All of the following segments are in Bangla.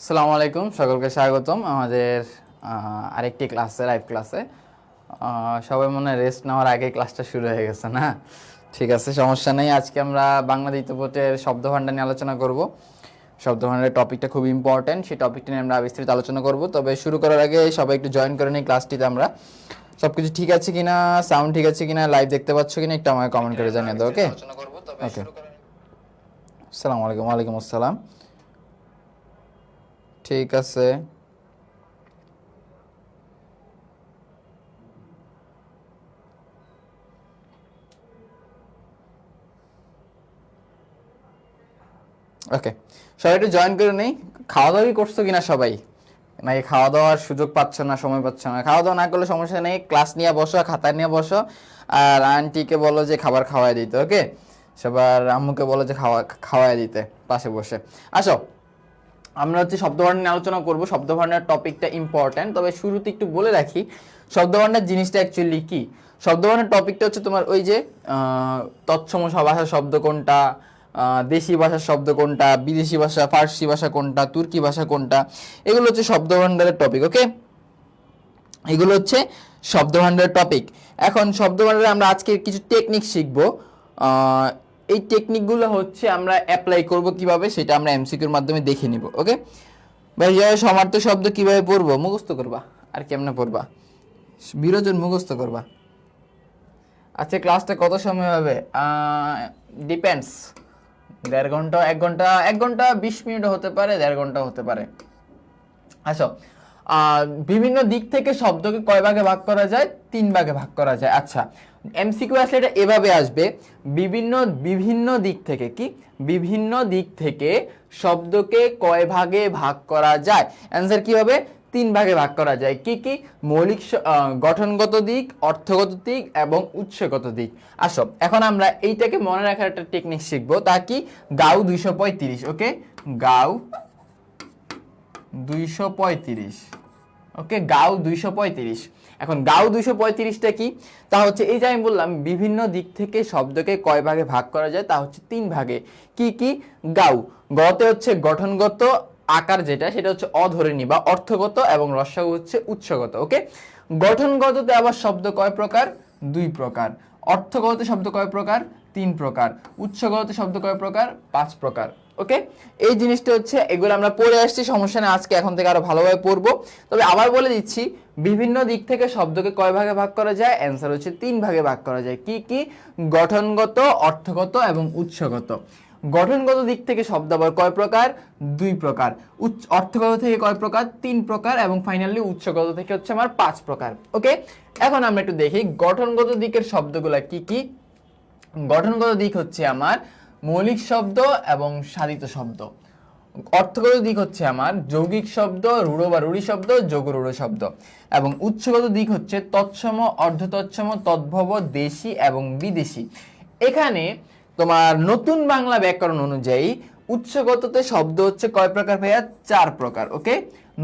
আসসালামু আলাইকুম, সকলকে স্বাগতম আমাদের আরেকটি ক্লাসে, লাইভ ক্লাসে। সবাই মনে হয় রেস্ট নেওয়ার আগে ক্লাসটা শুরু হয়ে গেছে না? ঠিক আছে, সমস্যা নেই। আজকে আমরা বাংলা দ্বিতীয় পত্রের শব্দভাণ্ডার নিয়ে আলোচনা করব। শব্দভাণ্ডারের টপিকটা খুব ইম্পর্টেন্ট, সেই টপিকটা নিয়ে আমরা বিস্তারিত আলোচনা করব। তবে শুরু করার আগে সবাই একটু জয়েন করে নিই ক্লাসটিতে। আমরা সব কিছু ঠিক আছে কিনা, সাউন্ড ঠিক আছে কিনা, লাইভ দেখতে পাচ্ছ কিনা একটু আমাকে কমেন্ট করে জানিয়ে দাও। ওকে ওকে। আসসালামু আলাইকুম। ওয়ালাইকুম আসসালাম। ঠিক আছে, ওকে। সবাই একটু জয়েন করে নেই। খাওয়া দাওয়া কি করছো কিনা সবাই? নাকি খাওয়া দাওয়ার সুযোগ পাচ্ছ না, সময় পাচ্ছ না? খাওয়া দাওয়া না করলে সমস্যা নেই, ক্লাস নিয়ে বসো, খাতা নিয়ে বসো, আর আন্টিকে বলো যে খাবার খাওয়াই দিতে। ওকে, সবার আম্মুকে বলো যে খাওয়াই দিতে পাশে বসে। আসো, আমরা হচ্ছে শব্দভাণ্ডার নিয়ে আলোচনা করবো। শব্দভাণ্ডার টপিকটা ইম্পর্ট্যান্ট, তবে শুরুতে একটু বলে রাখি শব্দভাণ্ডার জিনিসটা অ্যাকচুয়ালি কি। শব্দভাণ্ডার টপিকটা হচ্ছে তোমার ওই যে তৎসম ভাষার শব্দ কোনটা, দেশি ভাষার শব্দ কোনটা, বিদেশি ভাষা, ফার্সি ভাষা কোনটা, তুর্কি ভাষা কোনটা, এগুলো হচ্ছে শব্দভাণ্ডারের টপিক। ওকে, এগুলো হচ্ছে শব্দভাণ্ডারের টপিক। এখন শব্দভাণ্ডারে আমরা আজকে কিছু টেকনিক শিখবো। এই টেকনিকগুলো হচ্ছে আমরা অ্যাপ্লাই করব কিভাবে, সেটা আমরা এমসিকিউর মাধ্যমে দেখে নিব। ওকে ভাইয়া, সমার্থক শব্দ কিভাবে পড়বো? মুখস্থ করবা। আর কেমনে পড়বা? বিরোজন মুখস্থ করবা। আচ্ছা, ক্লাসটা কত সময় হবে? ডিপেন্ডস। 1.5 ঘন্টা, 1 ঘন্টা, 1 ঘন্টা 20 মিনিট হতে পারে, 1.5 ঘন্টা হতে পারে। আসো, বিভিন্ন দিক থেকে শব্দকে কয় ভাগে ভাগ করা যায়? 3 ভাগে ভাগ করা যায়। আচ্ছা, এমসিকিউ আসলে এটা এভাবে আসবে, বিভিন্ন বিভিন্ন দিক থেকে। কি বিভিন্ন দিক থেকে শব্দকে কয় ভাগে ভাগ করা যায়? অ্যান্সার কি হবে? 3 ভাগে ভাগ করা যায়। কি কি? মৌলিক গঠনগত দিক, অর্থগত দিক এবং উৎসগত দিক। আসো, এখন আমরা এইটাকে মনে রাখার একটা টেকনিক শিখবো। তা কি? গাউ 235। ওকে, গাউ 235। ওকে, গাউ 235। এখন গাউ 235টা কি? তা হচ্ছে এই যে আমি বললাম বিভিন্ন দিক থেকে শব্দকে কয় ভাগে ভাগ করা যায়, তা হচ্ছে 3 ভাগে। কি কি? গাউ, গতে হচ্ছে গঠনগত আকার, যেটা সেটা হচ্ছে অধরণী বা অর্থগত, এবং রস্যগু হচ্ছে উৎসগত। ওকে, গঠনগততে আবার শব্দ কয় প্রকার? 2 প্রকার। অর্থগত শব্দ কয় প্রকার? 3 প্রকার। উৎসগত শব্দ কয় প্রকার? 5 প্রকার। ওকে, এই জিনিসটা হচ্ছে, এগুলো আমরা পড়ে আসছি, সমস্যা নেই, আজকে এখন থেকে আরো ভালোভাবে পড়বো। তবে আবার বলে দিচ্ছি, বিভিন্ন দিক থেকে শব্দকে কয় ভাগে ভাগ করা যায়? অ্যান্সার হচ্ছে 3 ভাগে ভাগ করা যায়। কি কি? গঠনগত, অর্থগত এবং উৎসগত। গঠনগত দিক থেকে শব্দ আবার কয় প্রকার? 2 প্রকার। অর্থগত থেকে কয় প্রকার? 3 প্রকার। এবং ফাইনালি উৎসগত থেকে হচ্ছে আমার 5 প্রকার। ওকে, এখন আমরা একটু দেখি গঠনগত দিকের শব্দগুলা কি কি। গঠনগত দিক হচ্ছে আমার মৌলিক শব্দ এবং সাধিত শব্দ। অর্থগত দিক হচ্ছে আমার যৌগিক শব্দ, রূঢ় বা রূঢ়ি শব্দ, যোগ রূঢ় শব্দ। এবং উৎসগত দিক হচ্ছে তৎসম, অর্ধতৎসম, তদ্ভব, দেশি এবং বিদেশি। এখানে তোমার নতুন বাংলা ব্যাকরণ অনুযায়ী উৎসগততে শব্দ হচ্ছে কয় প্রকার ভাইয়া? 4 প্রকার। ওকে,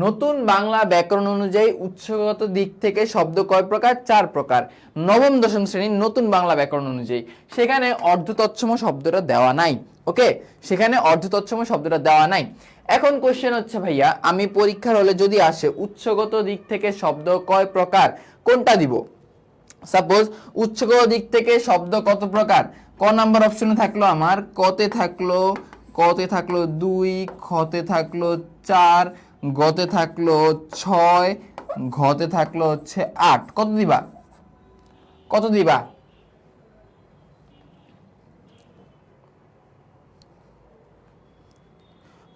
নতুন বাংলা ব্যাকরণ অনুযায়ী উৎসগত দিক থেকে শব্দ কয় প্রকার? 4 প্রকার। নবম দশম শ্রেণীর নতুন বাংলা ব্যাকরণ অনুযায়ী সেখানে অর্ধতৎসম শব্দটা দেওয়া নাই। ওকে, সেখানে অর্ধতৎসম শব্দটা দেওয়া নাই। এখন কোশ্চেন হচ্ছে ভাইয়া, আমি পরীক্ষার হলে যদি আসে উৎসগত দিক থেকে শব্দ কয় প্রকার, কোনটা দিব? সাপোজ উৎসগত দিক থেকে শব্দ কত প্রকার? ক নাম্বার অপশনে থাকলো আমার, কতে থাকলো, 2, খতে থাকলো 4, গতে থাকলো 6, ঘতে থাকলো হচ্ছে 8। কত দিবা? কত দিবা?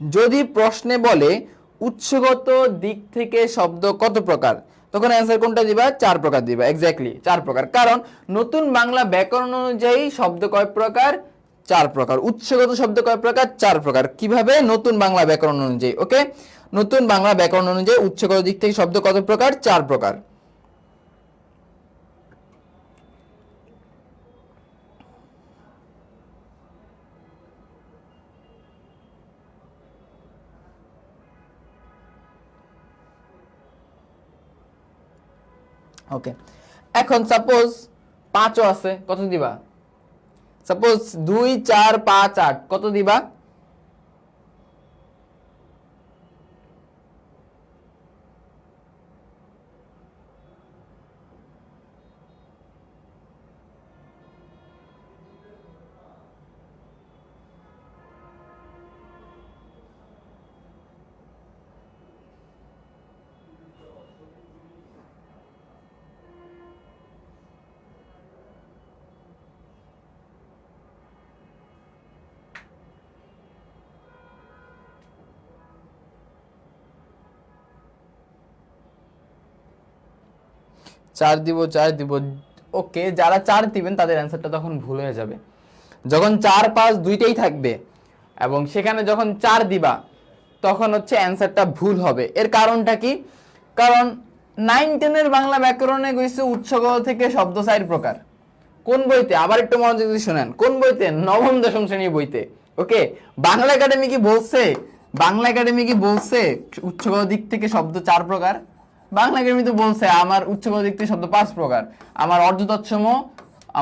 যদি প্রশ্নে বলে উৎসগত দিক থেকে শব্দ কত প্রকার, তখন অ্যান্সার কোনটা দিবা? 4 প্রকার দিবা। এক্স্যাক্টলি 4 প্রকার, কারণ নতুন বাংলা ব্যাকরণ অনুযায়ী শব্দ কয় প্রকার? 4 প্রকার। উৎসগত শব্দ কয় প্রকার? 4 প্রকার। কিভাবে? নতুন বাংলা ব্যাকরণ অনুযায়ী। ওকে, নতুন বাংলা ব্যাকরণ অনুযায়ী উৎসগত দিক থেকে শব্দ কত প্রকার? 4 প্রকার। ওকে, এখন সাপোজ 5ও আছে, কত দিবা? সাপোজ 2, 4, 5, 8, কত দিবা? 4 দিব 4 দিব। ওকে, যারা 4 দিবেন তাদের অ্যান্সারটা তখন ভুল হয়ে যাবে। যখন 4 5 দুইটাই থাকবে এবং সেখানে যখন 4 দিবা তখন হচ্ছে অ্যান্সারটা ভুল হবে। এর কারণটা কি? কারণ 9 10 এর বাংলা ব্যাকরণে কইছে উৎসগত থেকে শব্দ 4 প্রকার। কোন বইতে? আবার একটু মনোযোগ দিয়ে শুনেন, কোন বইতে? নবম দশম শ্রেণীর বইতে। ওকে, বাংলা একাডেমি কি বলছে? বাংলা একাডেমি কি বলছে উৎসগত দিক থেকে শব্দ 4 প্রকার? বাংলা একাডেমি তো বলছে আমার উৎসগত দিক থেকে শব্দ 5 প্রকার, আমার অর্ধ তৎসম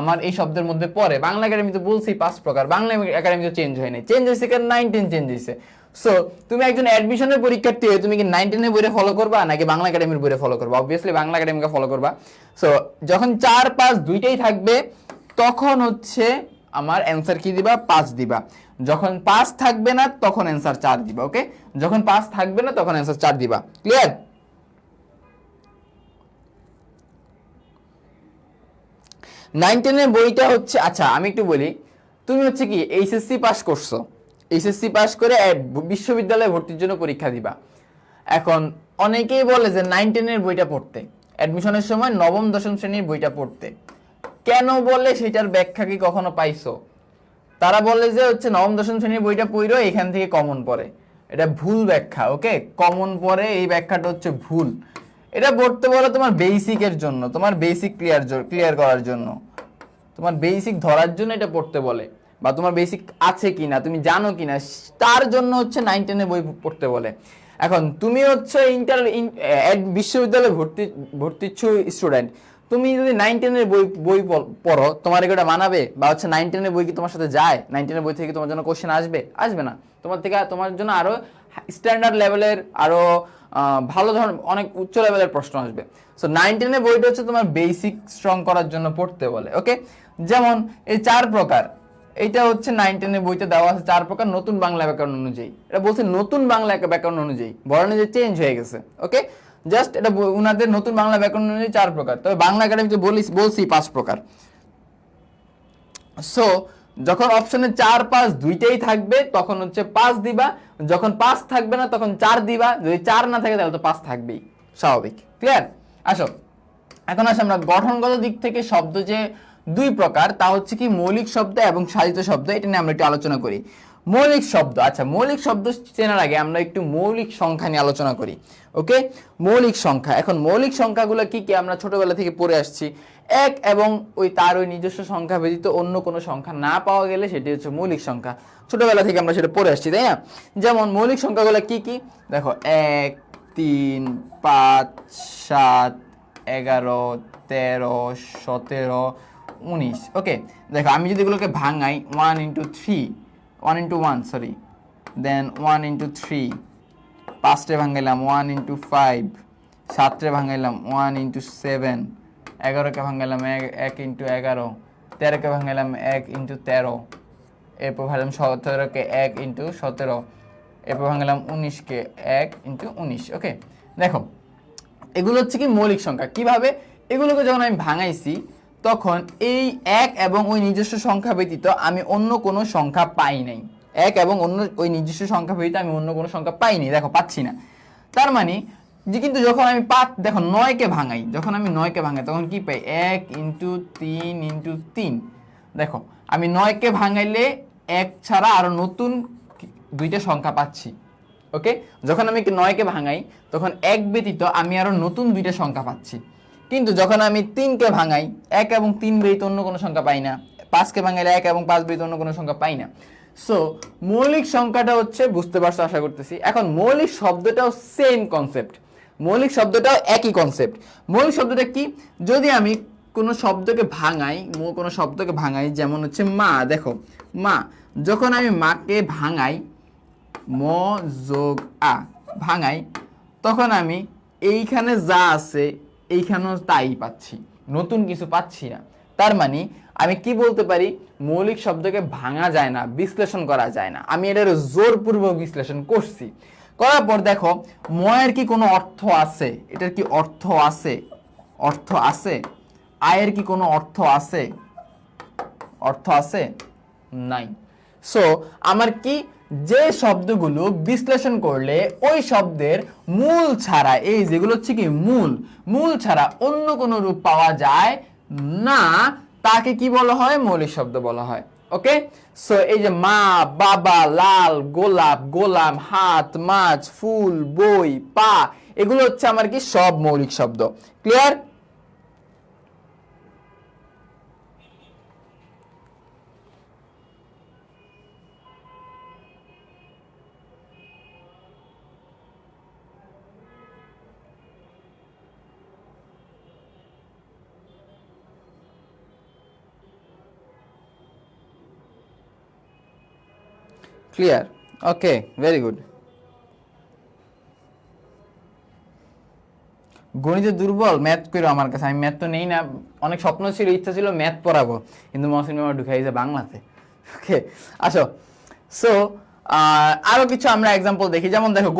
আমার এই শব্দের মধ্যে পড়ে। বাংলা একাডেমি তো বলছেই 5 প্রকার। বাংলা একাডেমি তো চেঞ্জ হয় নাই, চেঞ্জ হয়েছে কারণ 9 10 চেঞ্জ হয়েছে। সো তুমি একজন অ্যাডমিশনের পরীক্ষার্থী হয়ে তুমি কি 9 10 এর বইটা ফলো করবা নাকি বাংলা একাডেমির বইটা ফলো করবা? অবভিয়াসলি বাংলা একাডেমিকে ফলো করবা। সো যখন 4 5 দুইটাই থাকবে তখন হচ্ছে আমার অ্যান্সার কি দিবা? 5 দিবা। যখন 5 থাকবে না তখন অ্যান্সার 4 দিবা। ওকে, যখন 5 থাকবে না তখন অ্যান্সার 4 দিবা। ক্লিয়ার? 9 10 এর বইটা হচ্ছে, আচ্ছা আমি একটু বলি, তুমি হচ্ছে কি এইচএসসি পাস করছো, এইচএসসি পাস করে বিশ্ববিদ্যালয়ে ভর্তির জন্য পরীক্ষা দিবা। এখন অনেকেই বলে যে 9 10 এর বইটা পড়তে, অ্যাডমিশনের সময় নবম দশম শ্রেণীর বইটা পড়তে। কেন বলে সেটার ব্যাখ্যা কি কখনো পাইছো? তারা বলে যে হচ্ছে নবম দশম শ্রেণীর বইটা পড়ো, এখান থেকে কমন পড়ে। এটা ভুল ব্যাখ্যা। ওকে, কমন পড়ে এই ব্যাখ্যাটা হচ্ছে ভুল। এটা পড়তে বলে তোমার বেসিকের জন্য, তোমার বেসিক ক্লিয়ার করার জন্য, তোমার বেসিক ধরার জন্য এটা পড়তে বলে, বা তোমার বেসিক আছে কিনা তুমি জানো কিনা তার জন্য হচ্ছে 9 10 এর বই পড়তে বলে। এখন তুমি হচ্ছে বিশ্ববিদ্যালয়ে ভর্তিচ্ছু স্টুডেন্ট, তুমি যদি 9 10 এর বই পড়ো, তোমার এটা মানাবে? বা হচ্ছে 9 10 এর বই কি তোমার সাথে যায়? 9 10 এর বই থেকে তোমার জন্য কোশ্চেন আসবে? আসবে না। তোমার জন্য আরো স্ট্যান্ডার্ড লেভেলের, আরো ভালো ধরনের অনেক উচ্চ লেভেলের প্রশ্ন আসবে। সো 9 10 এর বইটা হচ্ছে তোমার বেসিক স্ট্রং করার জন্য পড়তে বলে। ওকে, যেমন এই 4 প্রকার, এটা হচ্ছে 9 10 এর বইতে দেওয়া আছে 4 প্রকার নতুন বাংলা ব্যাকরণ অনুযায়ী। এটা বলছে নতুন বাংলা ব্যাকরণ অনুযায়ী, বর্ণ যে চেঞ্জ হয়ে গেছে। ওকে, জাস্ট এটা উনাদের নতুন বাংলা ব্যাকরণ অনুযায়ী 4 প্রকার, তবে বাংলা একাডেমিতে বলছি 5 প্রকার। সো যখন অপশনে 4 5 দুইটাই থাকবে তখন হচ্ছে 5 দিবা, যখন 5 থাকবে না তখন 4 দিবা। যদি 4 না থাকে তাহলে তো 5 থাকবেই, স্বাভাবিক। ক্লিয়ার? আসো, এখন আসে আমরা গঠনগত দিক থেকে শব্দ যে 2 প্রকার, তা হচ্ছে কি মৌলিক শব্দ এবং সাধিত শব্দ। এটা নিয়ে আমরা একটু আলোচনা করি। মৌলিক শব্দ, আচ্ছা মৌলিক শব্দ চেনার আগে আমরা একটু মৌলিক সংখ্যা নিয়ে আলোচনা করি। ওকে, মৌলিক সংখ্যা। এখন মৌলিক সংখ্যাগুলো কি কি আমরা ছোটবেলা থেকে পড়ে আসছি। 1 এবং তার নিজস্ব সংখ্যা ব্যতীত অন্য কোনো সংখ্যা না পাওয়া গেলে সেটি হচ্ছে মৌলিক সংখ্যা। ছোটবেলা থেকে আমরা সেটা পড়ে আসছি, তাই না? যেমন মৌলিক সংখ্যাগুলো কি কি দেখো, 1 3 5 7 11 13 17 19। ওকে, দেখো আমি যদি এগুলোকে ভাঙাই 1 into 3, 1 into 1 সরি, দেন 1 into 3, 5টে ভাঙাইলাম 1 into 5, 7টে ভাঙাইলাম 1 into 7, 11কে ভাঙাইলাম 1 into 11, 13কে ভাঙাইলাম 1 into 13, এরপর ভাঙলাম 17কে 1 into 17, এরপর ভাঙাইলাম 19কে 1 into 19। ওকে, দেখো এগুলো হচ্ছে কি মৌলিক সংখ্যা। কিভাবে? এগুলোকে যখন আমি ভাঙাইছি তখন এই 1 এবং ওই নিজস্ব সংখ্যা ব্যতীত আমি অন্য কোনো সংখ্যা পাই নাই। 1 এবং অন্য ওই নিজস্ব সংখ্যা ব্যতীত আমি অন্য কোনো সংখ্যা পাইনি, দেখো পাচ্ছি না। তার মানে যে কিন্তু যখন আমি দেখো 9কে ভাঙাই, যখন আমি 9কে ভাঙাই তখন কি পাই? 1 into 3 into 3। দেখো আমি 9কে ভাঙাইলে 1 ছাড়া আরো নতুন 2টা সংখ্যা পাচ্ছি। ওকে, যখন আমি 9কে ভাঙাই তখন 1 ব্যতীত আমি আরো নতুন 2টা সংখ্যা পাচ্ছি। কিন্তু যখন আমি 3কে ভাঙাই 1 এবং 3 ব্যতীত অন্য কোনো সংখ্যা পাই না, 5কে ভাঙাইলে 1 এবং 5 ব্যতীত অন্য কোনো সংখ্যা পাই না। সো মৌলিক সংখ্যাটা হচ্ছে, বুঝতে পারছো আশা করতেছি। এখন মৌলিক শব্দটাও সেম কনসেপ্ট, মৌলিক শব্দটাও একই কনসেপ্ট। মৌলিক শব্দটা কি? যদি আমি কোনো শব্দকে ভাঙাই, যেমন হচ্ছে মা, দেখো মা, যখন আমি মাকে ভাঙাই ম যোগ আ ভাঙাই, তখন আমি এইখানে যা আছে এইখানেও তাই পাচ্ছি, নতুন কিছু পাচ্ছি না। তার মানে আমি কি বলতে পারি? মৌলিক শব্দকে ভাঙা যায় না, বিশ্লেষণ করা যায় না। আমি এটার জোরপূর্বক বিশ্লেষণ করছি, করার পর দেখো ময়ের কি কোনো অর্থ আছে? এটার কি অর্থ আছে? অর্থ আছে। আয়ের কি কোনো অর্থ আছে? অর্থ আছে? নাই। সো আমার কি যে শব্দগুলো বিশ্লেষণ করলে ওই শব্দের মূল ছাড়া, এই যেগুলো হচ্ছে কি মূল ছাড়া অন্য কোনো রূপ পাওয়া যায় না, তাকে কি বলা হয়? মৌলিক শব্দ বলা হয়। ওকে, সো এই যে মা, বাবা, লাল, গোলাপ, গোলাম, হাত, মাছ, ফুল, বই, পা, এগুলো হচ্ছে আমার কি সব মৌলিক শব্দ। ক্লিয়ার? ক্লিয়ার? ওকে, ভেরি গুড। গণিতে দুর্বল, ম্যাথ করো আমার কাছে, আমি ম্যাথ তো নেই না। অনেক স্বপ্ন ছিল, ইচ্ছা ছিল ম্যাথ পড়াবো, কিন্তু মহসিন মামা ঢুকাইছে বাংলাতে। ওকে, আসো। সো আরো কিছু আমরা এক্সাম্পল দেখি, যেমন দেখো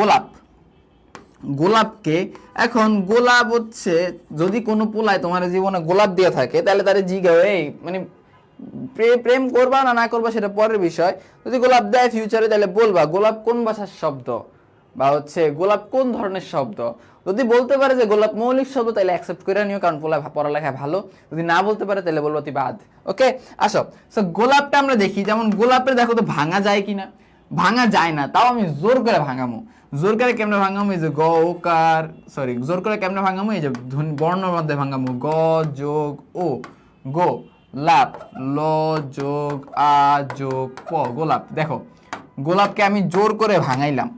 গোলাপকে, এখন গোলাপ হচ্ছে, যদি কোনো পোলায় তোমার জীবনে গোলাপ দিয়ে থাকে তাহলে তার জিজ্ঞাসা, এই মানে প্রেম করবা না না করবা সেটা পরের বিষয়। যদি গোলাপ দেয় ফিউচারে, তাহলে বলবা গোলাপ কোন ভাষার শব্দ, বা হচ্ছে গোলাপ কোন ধরনের শব্দ। যদি বলতে পারে যে গোলাপ মৌলিক শব্দ, তাহলে অ্যাকসেপ্ট করে নিও, কারণ পড়ালেখায় ভালো। যদি না বলতে পারে তাহলে বলবো তুই বাদ। ওকে, আসো। সো গোলাপটা আমরা দেখি, যেমন গোলাপের দেখো তো ভাঙা যায় কিনা? ভাঙা যায় না, তাও আমি জোর করে ভাঙামো। জোর করে কেমনে ভাঙামো? এই যে গ ওকার, সরি, জোর করে কেমনে ভাঙামো? এই যে বর্ণের মধ্যে ভাঙামো, গ যোগ ও, গো লাপ, ল যোগ আ যোগ প, গোলাপ। দেখো গোলাপকে আমি জোর করে ভাঙাইলাম।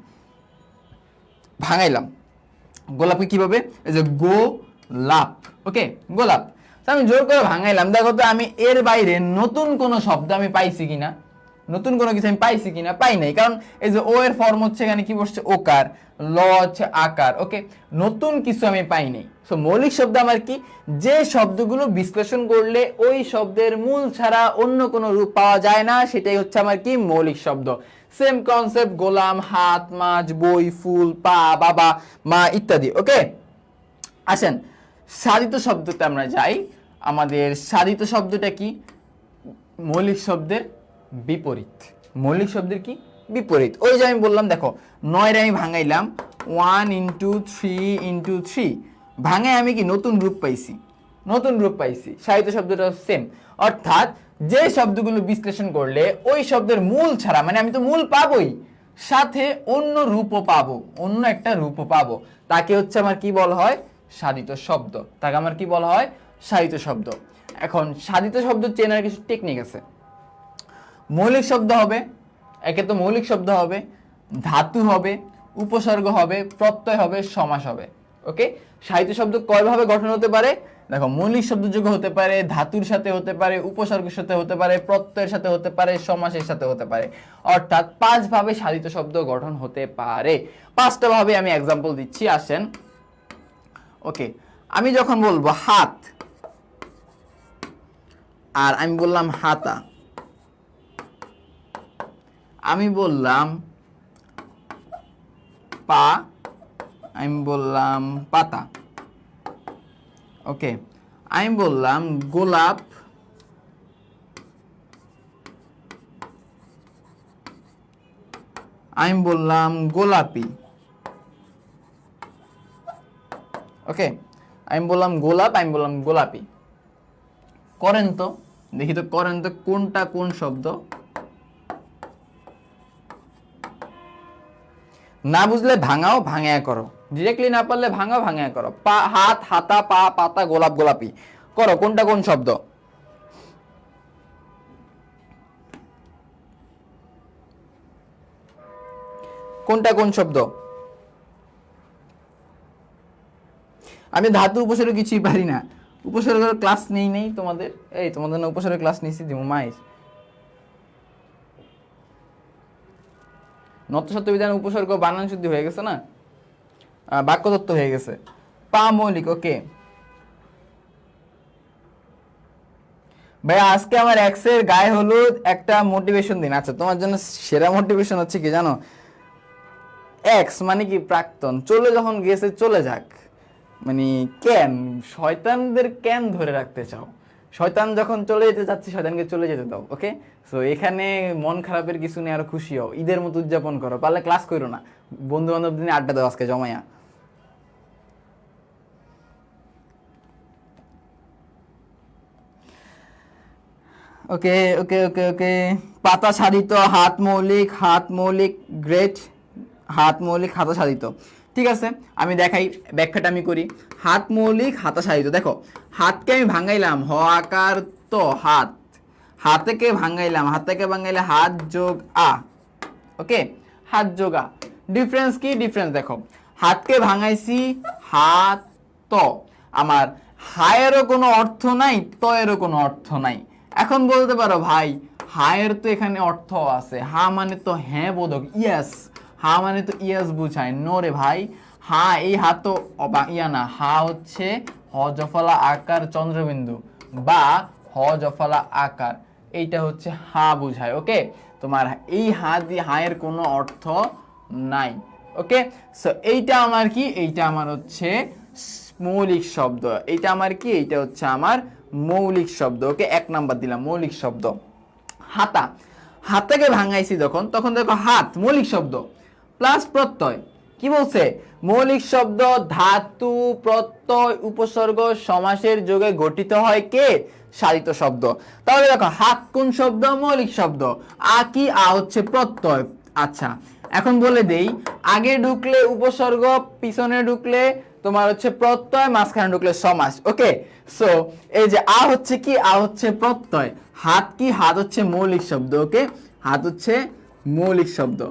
গোলাপকে কিভাবে? এই যে গোলাপ। ওকে, গোলাপ আমি জোর করে ভাঙাইলাম। দেখো তো আমি এর বাইরে নতুন কোনো শব্দ আমি পাইছি কিনা, নতুন কোনো কিছু আমি পাইছি কিনা? পাই নাই, কারণ এই যে ও এর ফর্ম হচ্ছে এখানে কি বসছে? ওকার, ল হচ্ছে আকার। ওকে, নতুন কিছু আমি পাই নাই। সো মৌলিক শব্দ আমার কি? যে শব্দগুলো বিশ্লেষণ করলে ওই শব্দের মূল ছাড়া অন্য কোনো রূপ পাওয়া যায় না, সেটাই হচ্ছে আমার কি? মৌলিক শব্দ। সেম কনসেপ্ট, গোলাম, হাত, মাছ, বই, ফুল, পা, বাবা, মা ইত্যাদি। ওকে, আসেন সাধিত শব্দতে আমরা যাই। আমাদের সাধিত শব্দটা কি? মৌলিক শব্দের বিপরীত। মৌলিক শব্দের কি? বিপরীত। ওই যে আমি বললাম, দেখো 9 আমি ভাঙাইলাম, 1 × 3 × 3, ভাঙায় আমি কি নতুন রূপ পাইছি, সাহিত্য শব্দটা সেম। অর্থাৎ যে শব্দগুলো বিশ্লেষণ করলে ওই শব্দের মূল ছাড়া, মানে আমি তো মূল পাবোই, সাথে অন্য রূপও পাবো, অন্য একটা রূপও পাবো, তাকে হচ্ছে আমার কি বলা হয়? সাধিত শব্দ। তাকে আমার কি বলা হয়? সাধিত শব্দ। এখন সাধিত শব্দ চেনার কিছু টেকনিক আছে। মৌলিক শব্দ হবে, একে তো মৌলিক শব্দ হবে, ধাতু হবে, উপসর্গ হবে, প্রত্যয় হবে, সমাস হবে। ওকে, সাহিত্য শব্দ কয়ভাবে গঠন হতে পারে? দেখো, মৌলিক শব্দ যোগ হতে পারে, ধাতুর সাথে হতে পারে, উপসর্গের সাথে হতে পারে, প্রত্যয়ের সাথে হতে পারে, সমাসের সাথে হতে পারে। অর্থাৎ 5 ভাবে সাধিত শব্দ গঠন হতে পারে। 5টা ভাবে আমি এক্সাম্পল দিচ্ছি, আসেন। ওকে, আমি যখন বলবো হাত, আর আমি বললাম হাতা, আমি বললাম পা, আমি বললাম পাতা। ওকে, আমি বললাম গোলাপ, আমি বললাম গোলাপি। ওকে, আমি বললাম গোলাপ, আমি বললাম গোলাপি। করেন তো, দেখি তো, করেন তো কোনটা কোন শব্দ। না বুঝলে ভাঙাও, ভাঙায়া করো। ডিরেক্টলি না পারলে ভাঙাও, ভাঙায়া করো। পা, হাত, হাতা, পা, পাতা, গোলাপ, গোলাপি। করো, কোনটা কোন শব্দ? কোনটা কোন শব্দ? আমি ধাতু উপসর্গ কিছুই পারি না। উপসর্গের ক্লাস নেই তোমাদের? এই তোমাদের না উপসর্গের ক্লাস নিয়েছি দিব মাইর। নত্যসত্য বিধান উপসর্গ বানান শুদ্ধি হয়ে গেছে না, বাক্যতত্ত্ব হয়ে গেছে। পা মৌলিক। ওকে ভাই, আজকে আমার এক্সের গায়ে হলুদ একটা মোটিভেশন দিন। আচ্ছা, তোমার জন্য সেরা মোটিভেশন হচ্ছে কি জানো? এক্স মানে কি? প্রাক্তন। চলে যখন গেছে চলে যাক, মানে কেন শয়তানদের কেন ধরে রাখতে চাও? শয়তান যখন চলে যেতে চাচ্ছে শয়তানকে চলে যেতে দাও, ওকে? সো এখানে মন খারাপের কিছু নেই, আরো খুশি হও, ঈদের মতো উদযাপন করো, পারলে ক্লাস করো না, বন্ধু বান্ধব দিনে আড্ডা দাও আজকে জমায়া। ওকে ওকে ওকে ওকে, পাতা সাধিত, হাত মৌলিক, গ্রেট, হাত মৌলিক, হাতা সাধিত। ঠিক আছে, আমি দেখাই, ব্যাখ্যাটা আমি করি। হাত মৌলিক, হাতা সাধিত। দেখো, হাতকে আমি ভাঙাইলাম, হ আকার তো হাত, হাতকে ভাঙাইলাম, হাতকে ভাঙাইলে হাত যোগ আ, ওকে, হাত যোগ আ। ডিফারেন্স কি? ডিফারেন্স দেখো, হাতকে ভাঙাইছি, হাত ত, আমার হায়েরও কোনো অর্থ নাই, ত এরও কোনো অর্থ নাই। এখন বলতে পারো ভাই হায়ের তো এখানে অর্থ আছে, হা মানে তো হ্যাঁ বোধক, ইয়েস, হা মানে তো ইয়েস বুঝায়, নো রে ভাই, হা, এই হা তো ইয়া না, হা হচ্ছে হ জফলা আকার চন্দ্রবিন্দু, বা হ জফলা আকার, এইটা হচ্ছে হা বুঝায়, ওকে? তোমার এই হা দিয়ে হায়ের কোনো অর্থ নাই, ওকে? সো এইটা আমার কি? এইটা আমার হচ্ছে মৌলিক শব্দ। এইটা আমার কি? এইটা হচ্ছে আমার মৌলিক শব্দ, ওকে? 1 নাম্বার দিলাম, মৌলিক শব্দ। হাতা, হাতাকে ভাঙাইছি যখন, তখন দেখো হাত মৌলিক শব্দ প্লাস প্রত্যয়, কি বলছে? মৌলিক শব্দ ধাতু প্রত্যয় উপসর্গ সমাসের যোগে গঠিত হয় কে? সাধিত শব্দ। তাহলে দেখো হাত কোন শব্দ? মৌলিক শব্দ। আ কি? আ হচ্ছে প্রত্যয়। আচ্ছা, এখন বলে দেই, আগে ঢুকলে উপসর্গ, পিছনে ঢুকলে তোমার হচ্ছে প্রত্যয়, মাঝখানে ঢুকলে সমাস, ওকে? সো এই যে আ হচ্ছে কি? আ হচ্ছে প্রত্যয়। হাত কি? হাত হচ্ছে মৌলিক শব্দ, ওকে? হাত হচ্ছে মৌলিক শব্দ,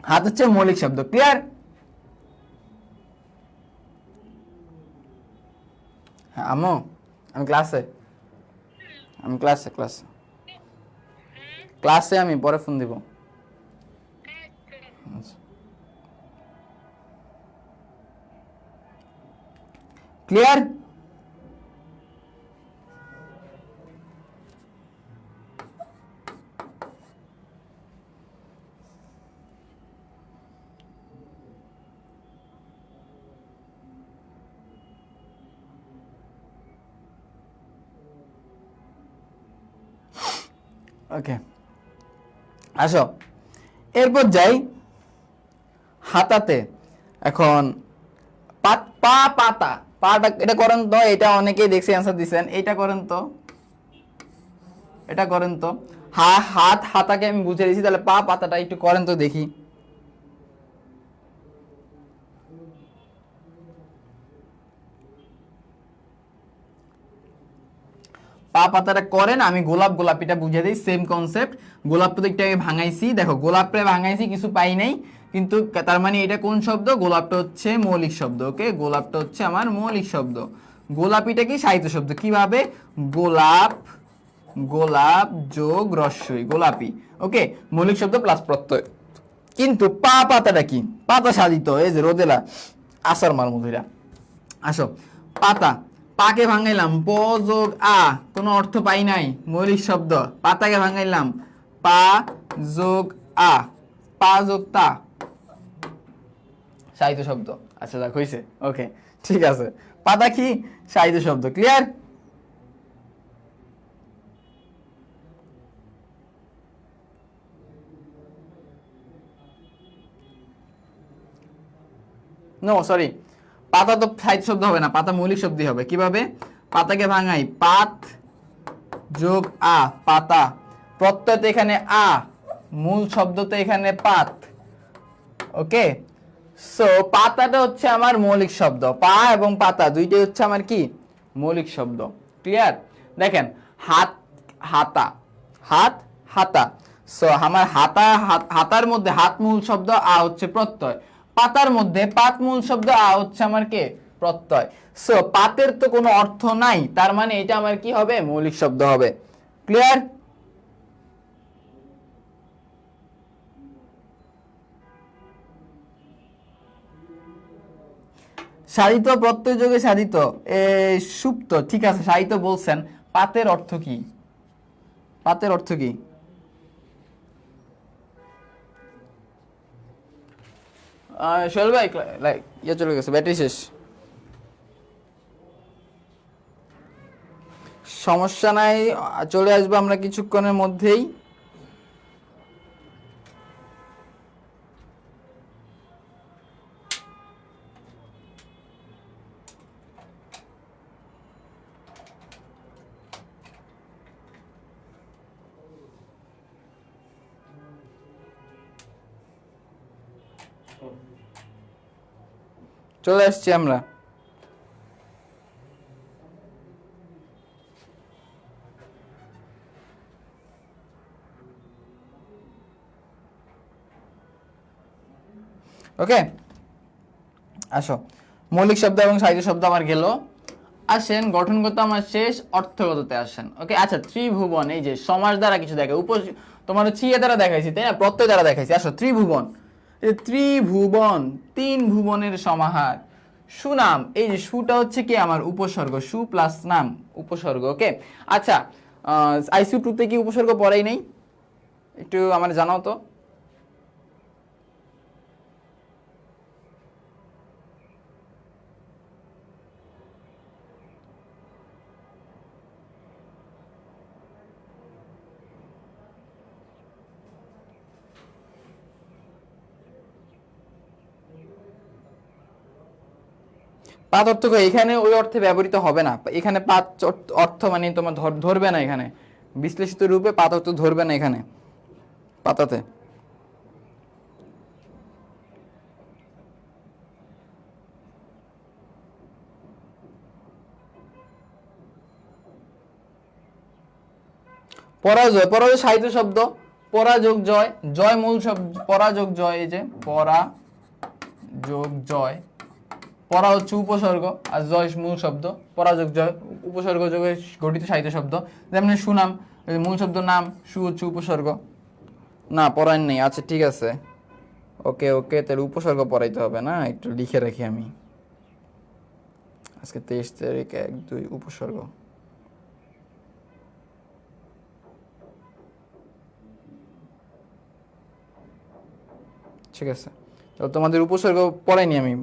হাত হচ্ছে মৌলিক শব্দ। ক্লিয়ার? হ্যাঁ আম্মু, আমি ক্লাসে, আমি ক্লাসে ক্লাসে ক্লাসে আমি পরে ফোন দিব। ক্লিয়ার? ওকে, আসো এরপর যাই হাতাতে। এখন পা, পাতা, পাটা এটা করেন তো, এটা অনেকেই দেখছি অ্যান্সার দিছেন, এটা করেন তো, এটা করেন তো। হাত হাতাকে আমি বুঝে দিয়েছি, তাহলে পা পাতাটা একটু করেন তো দেখি। পা পাতাটা করেন, আমি গোলাপিটা বুঝে দিই, সেম কনসেপ্ট। গোলাপ তো একটু আগে ভাঙাইছি, দেখো গোলাপটা ভাঙাইছি, কিছু পাই নাই, কিন্তু তার মানে এটা কোন শব্দ? গোলাপটা হচ্ছে মৌলিক শব্দ, ওকে? গোলাপটা হচ্ছে আমার মৌলিক শব্দ। গোলাপিটা কি? সাহিত্য শব্দ। কিভাবে? গোলাপ, গোলাপ যোগ রস্যই, গোলাপি, ওকে? মৌলিক শব্দ প্লাস প্রত্যয়। কিন্তু পা পাতাটা কি? পাতা সাধিত, এই যে রোদেলা আসার মার মধুরা। আসো, পাতা, পাকে ভাঙাইলাম, প যোগ আ, কোনো অর্থ পাই নাই, মৌলিক শব্দ। পাতাকে ভাঙাইলাম, পা যোগ আ, পা যোগ তা, সাহিত্য শব্দ। আচ্ছা যাক, হইছে, ওকে, ঠিক আছে। পাতা কি? সাহিত্য শব্দ। ক্লিয়ার? নো সরি, পাতা তো সাহিত্য শব্দ হবে না, পাতা মৌলিক শব্দই হবে। কিভাবে? পাতাকে ভাঙাই, পাত যোগ আ, পাতা, প্রত্যয় তো এখানে আ, মূল শব্দ তো এখানে পাত, ওকে? সো পাতাটা হচ্ছে আমার মৌলিক শব্দ, পা এবং পাতা দুইটাই হচ্ছে আমার কি? মৌলিক শব্দ। ক্লিয়ার? দেখেন, হাত, হাতা, হাত, হাতা। সো আমার হাতা, হাতার মধ্যে হাত মূল শব্দ, আ হচ্ছে প্রত্যয়। পাতার মধ্যে পাত মূল শব্দ, আ হচ্ছে আমার কে? প্রত্যয়। সো পাতের তো কোনো অর্থ নাই, তার মানে এটা আমার কি হবে? মৌলিক শব্দ হবে। ক্লিয়ার? সাধিত, প্রত্যয় যোগে সাধিত, সুপ্ত, ঠিক আছে, সাহিত্য বলছেন। পাতের অর্থ কি? পাতের অর্থ কি? সোহেল ভাই, ইয়ে চলে গেছে, ব্যাটারি শেষ। সমস্যা নাই, চলে আসবো আমরা কিছুক্ষণের মধ্যেই। চলে আসছি আমরা। ওকে, আসো, মৌলিক শব্দ এবং সাহিত্য শব্দ আমার গেল। আসেন গঠনগত আমার শেষ, অর্থগততে আসেন। ওকে, আচ্ছা, ত্রিভুবন, এই যে সমাস দ্বারা কিছু দেখে, তোমার হচ্ছে ইয়ে দ্বারা দেখাইছি তাই না, প্রত্যয় দ্বারা দেখাইছি। আসো, ত্রিভুবন, এই ত্রিভুবন, তিন ভুবনের সমাহার। সুনাম, এই যে সুটা হচ্ছে কি আমার উপসর্গ, সু প্লাস নাম উপসর্গ। ওকে, আচ্ছা, আইসিউ টুতে কি উপসর্গ পড়াই নেই? একটু আমার জানাও তো। পাত অর্থ এখানে ওই অর্থে ব্যবহৃত হবে না। এখানে পাত অর্থ মানে তোমার ধরবে না, এখানে বিশ্লেষিত রূপে পাত অর্থ ধরবে না এখানে পাতাতে। পরাজয়, পরাজয় সাহিত্য শব্দ। পরাযোগ জয়, জয় মূল শব্দ, পরাযোগ জয়, এই যে পরা যোগ জয়, পরা হচ্ছে উপসর্গ আর জয় মূল শব্দ। পরাযোগ জয় উপসর্গ যোগে গঠিত সাহিত্য শব্দ। যেমন সুনাম, মূল শব্দ নাম, সু হচ্ছে উপসর্গ। না পড়ার নেই, আচ্ছা ঠিক আছে, ওকে ওকে, তাহলে উপসর্গ পড়াইতে হবে না, একটু লিখে রাখি আমি। আজকে 23 তারিখ 1-2 উপসর্গ। ঠিক আছে, তো তোমাদের উপসর্গ পড়াইনি আমি,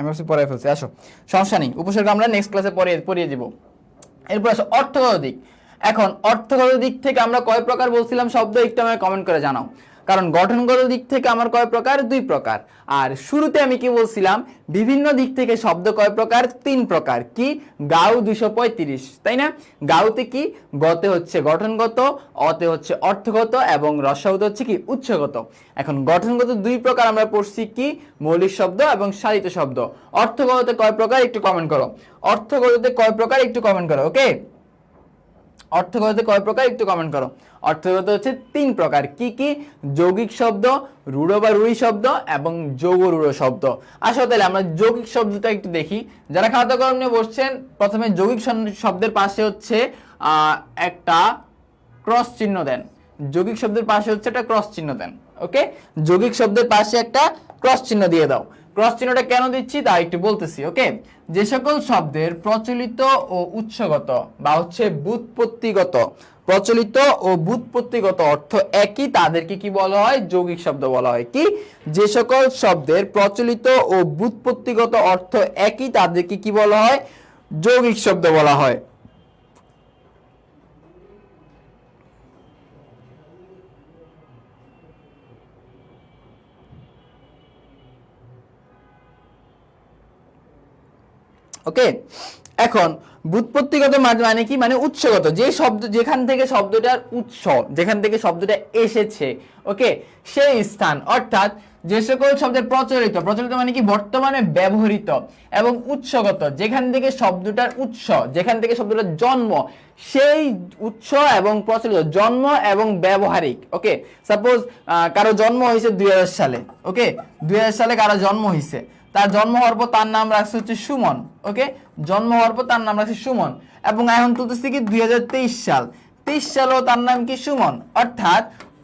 ভাবছি পড়াই ফেলছি। আসো, সমস্যা নেই, উপসর্গ আমরা নেক্সট ক্লাসে পড়িয়ে দিব। এরপর আসো অর্থগত দিক। এখন অর্থগত দিক থেকে আমরা কয় প্রকার বলছিলাম শব্দ, একটু আমাকে কমেন্ট করে জানাও। কারণ গঠনগত দিক থেকে আমার কয় প্রকার, 2 প্রকার। আর শুরুতে আমি কি বলছিলাম, বিভিন্ন দিক থেকে শব্দ কয় প্রকার, 3 প্রকার। কি? গাউ 235, তাই না? গাউতে কি, গতে হচ্ছে গঠনগত, অতে হচ্ছে অর্থগত, এবং রস্যউতে হচ্ছে কি উৎসগত। এখন গঠনগত 2 প্রকার আমরা পড়ছি, কি? মৌলিক শব্দ এবং সাহিত্য শব্দ। অর্থগততে কয় প্রকার একটু কমেন্ট করো। অর্থগততে কয় প্রকার একটু কমেন্ট করো। ওকে, অর্থগততে কয় প্রকার একটু কমেন্ট করো। অর্থগত হচ্ছে 3 প্রকার। কি কি? যৌগিক শব্দ, রূঢ় বা রূঢ়ি শব্দ, এবং যৌগ রূঢ় শব্দ। আসো তাহলে আমরা যৌগিক শব্দটা একটু দেখি। যারা খাতা কলম নিয়ে বসছেন, প্রথমে যৌগিক শব্দের পাশে হচ্ছে একটা ক্রস চিহ্ন দেন। যৌগিক শব্দের পাশে হচ্ছে একটা ক্রস চিহ্ন দেন। ওকে, যৌগিক শব্দের পাশে একটা ক্রস চিহ্ন দিয়ে দাও। ক্রস চিহ্নটা কেন দিচ্ছি তা একটু বলতেছি। ওকে, যে সকল শব্দের প্রচলিত ও উৎসগত বা হচ্ছে ব্যুৎপত্তিগত, প্রচলিত ও ব্যুৎপত্তিগত অর্থ একই, তাদেরকে কি বলা হয়? যৌগিক শব্দ বলা হয়। কি? যে সকল শব্দের প্রচলিত ও ব্যুৎপত্তিগত অর্থ একই, তাদেরকে কি বলা হয়? যৌগিক শব্দ বলা হয়। ওকে, এখন ব্যুৎপত্তিগত মানে কি? মানে উৎসগত, যে শব্দ যেখান থেকে শব্দটার উৎস, যেখান থেকে শব্দটা এসেছে, ওকে, সেই স্থান। অর্থাৎ যে সকল শব্দের প্রচলিত, প্রচলিত মানে কি? বর্তমানে ব্যবহৃত, এবং উৎসগত, যেখান থেকে শব্দটার উৎস, যেখান থেকে শব্দটার জন্ম, সেই উৎস এবং প্রচলিত, জন্ম এবং ব্যবহারিক। ওকে, সাপোজ কারো জন্ম হয়েছে 2000 সালে। ওকে, 2000 সালে কারো জন্ম হয়েছে, তার জন্ম হওয়ার পর তার নাম রাখছে হচ্ছে সুমন। ওকে, জন্ম হওয়ার পর তার নাম রাখছে সুমন, এবং এখন তুলতেছি কি 2023 সাল, 23 সালেও তার নাম কি? সুমন। অর্থাৎ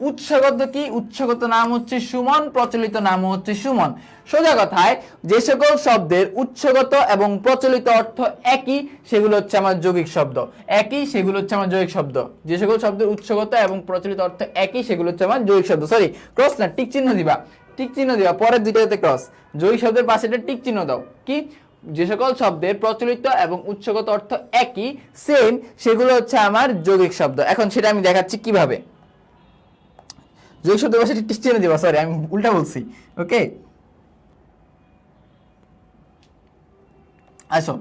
উৎসগত কি? উৎসগত নাম হচ্ছে সুমন, প্রচলিত নাম হচ্ছে সুমন। সোজা কথায়, যে সকল শব্দের উৎসগত এবং প্রচলিত অর্থ একই, সেগুলো হচ্ছে আমার যৌগিক শব্দ। একই, সেগুলো হচ্ছে আমার যৌগিক শব্দ। যে সকল শব্দের উৎসগত এবং প্রচলিত অর্থ একই, সেগুলো হচ্ছে আমার যৌগিক শব্দ। সরি, ক্রস না, টিক চিহ্ন দিবা, টিক চিহ্ন দিবা, পরের দুইটাতে ক্রস। যৌগিক শব্দের পাশে একটা টিক চিহ্ন দাও। কি? যে সকল শব্দের প্রচলিত এবং উৎসগত অর্থ একই সেম সেগুলো হচ্ছে আমার যৌগিক শব্দ। এখন সেটা আমি দেখাচ্ছি কিভাবে। যৌগিক শব্দ বসে চিনে দেবো, সরি আমি উল্টা বলছি। ওকে, আসো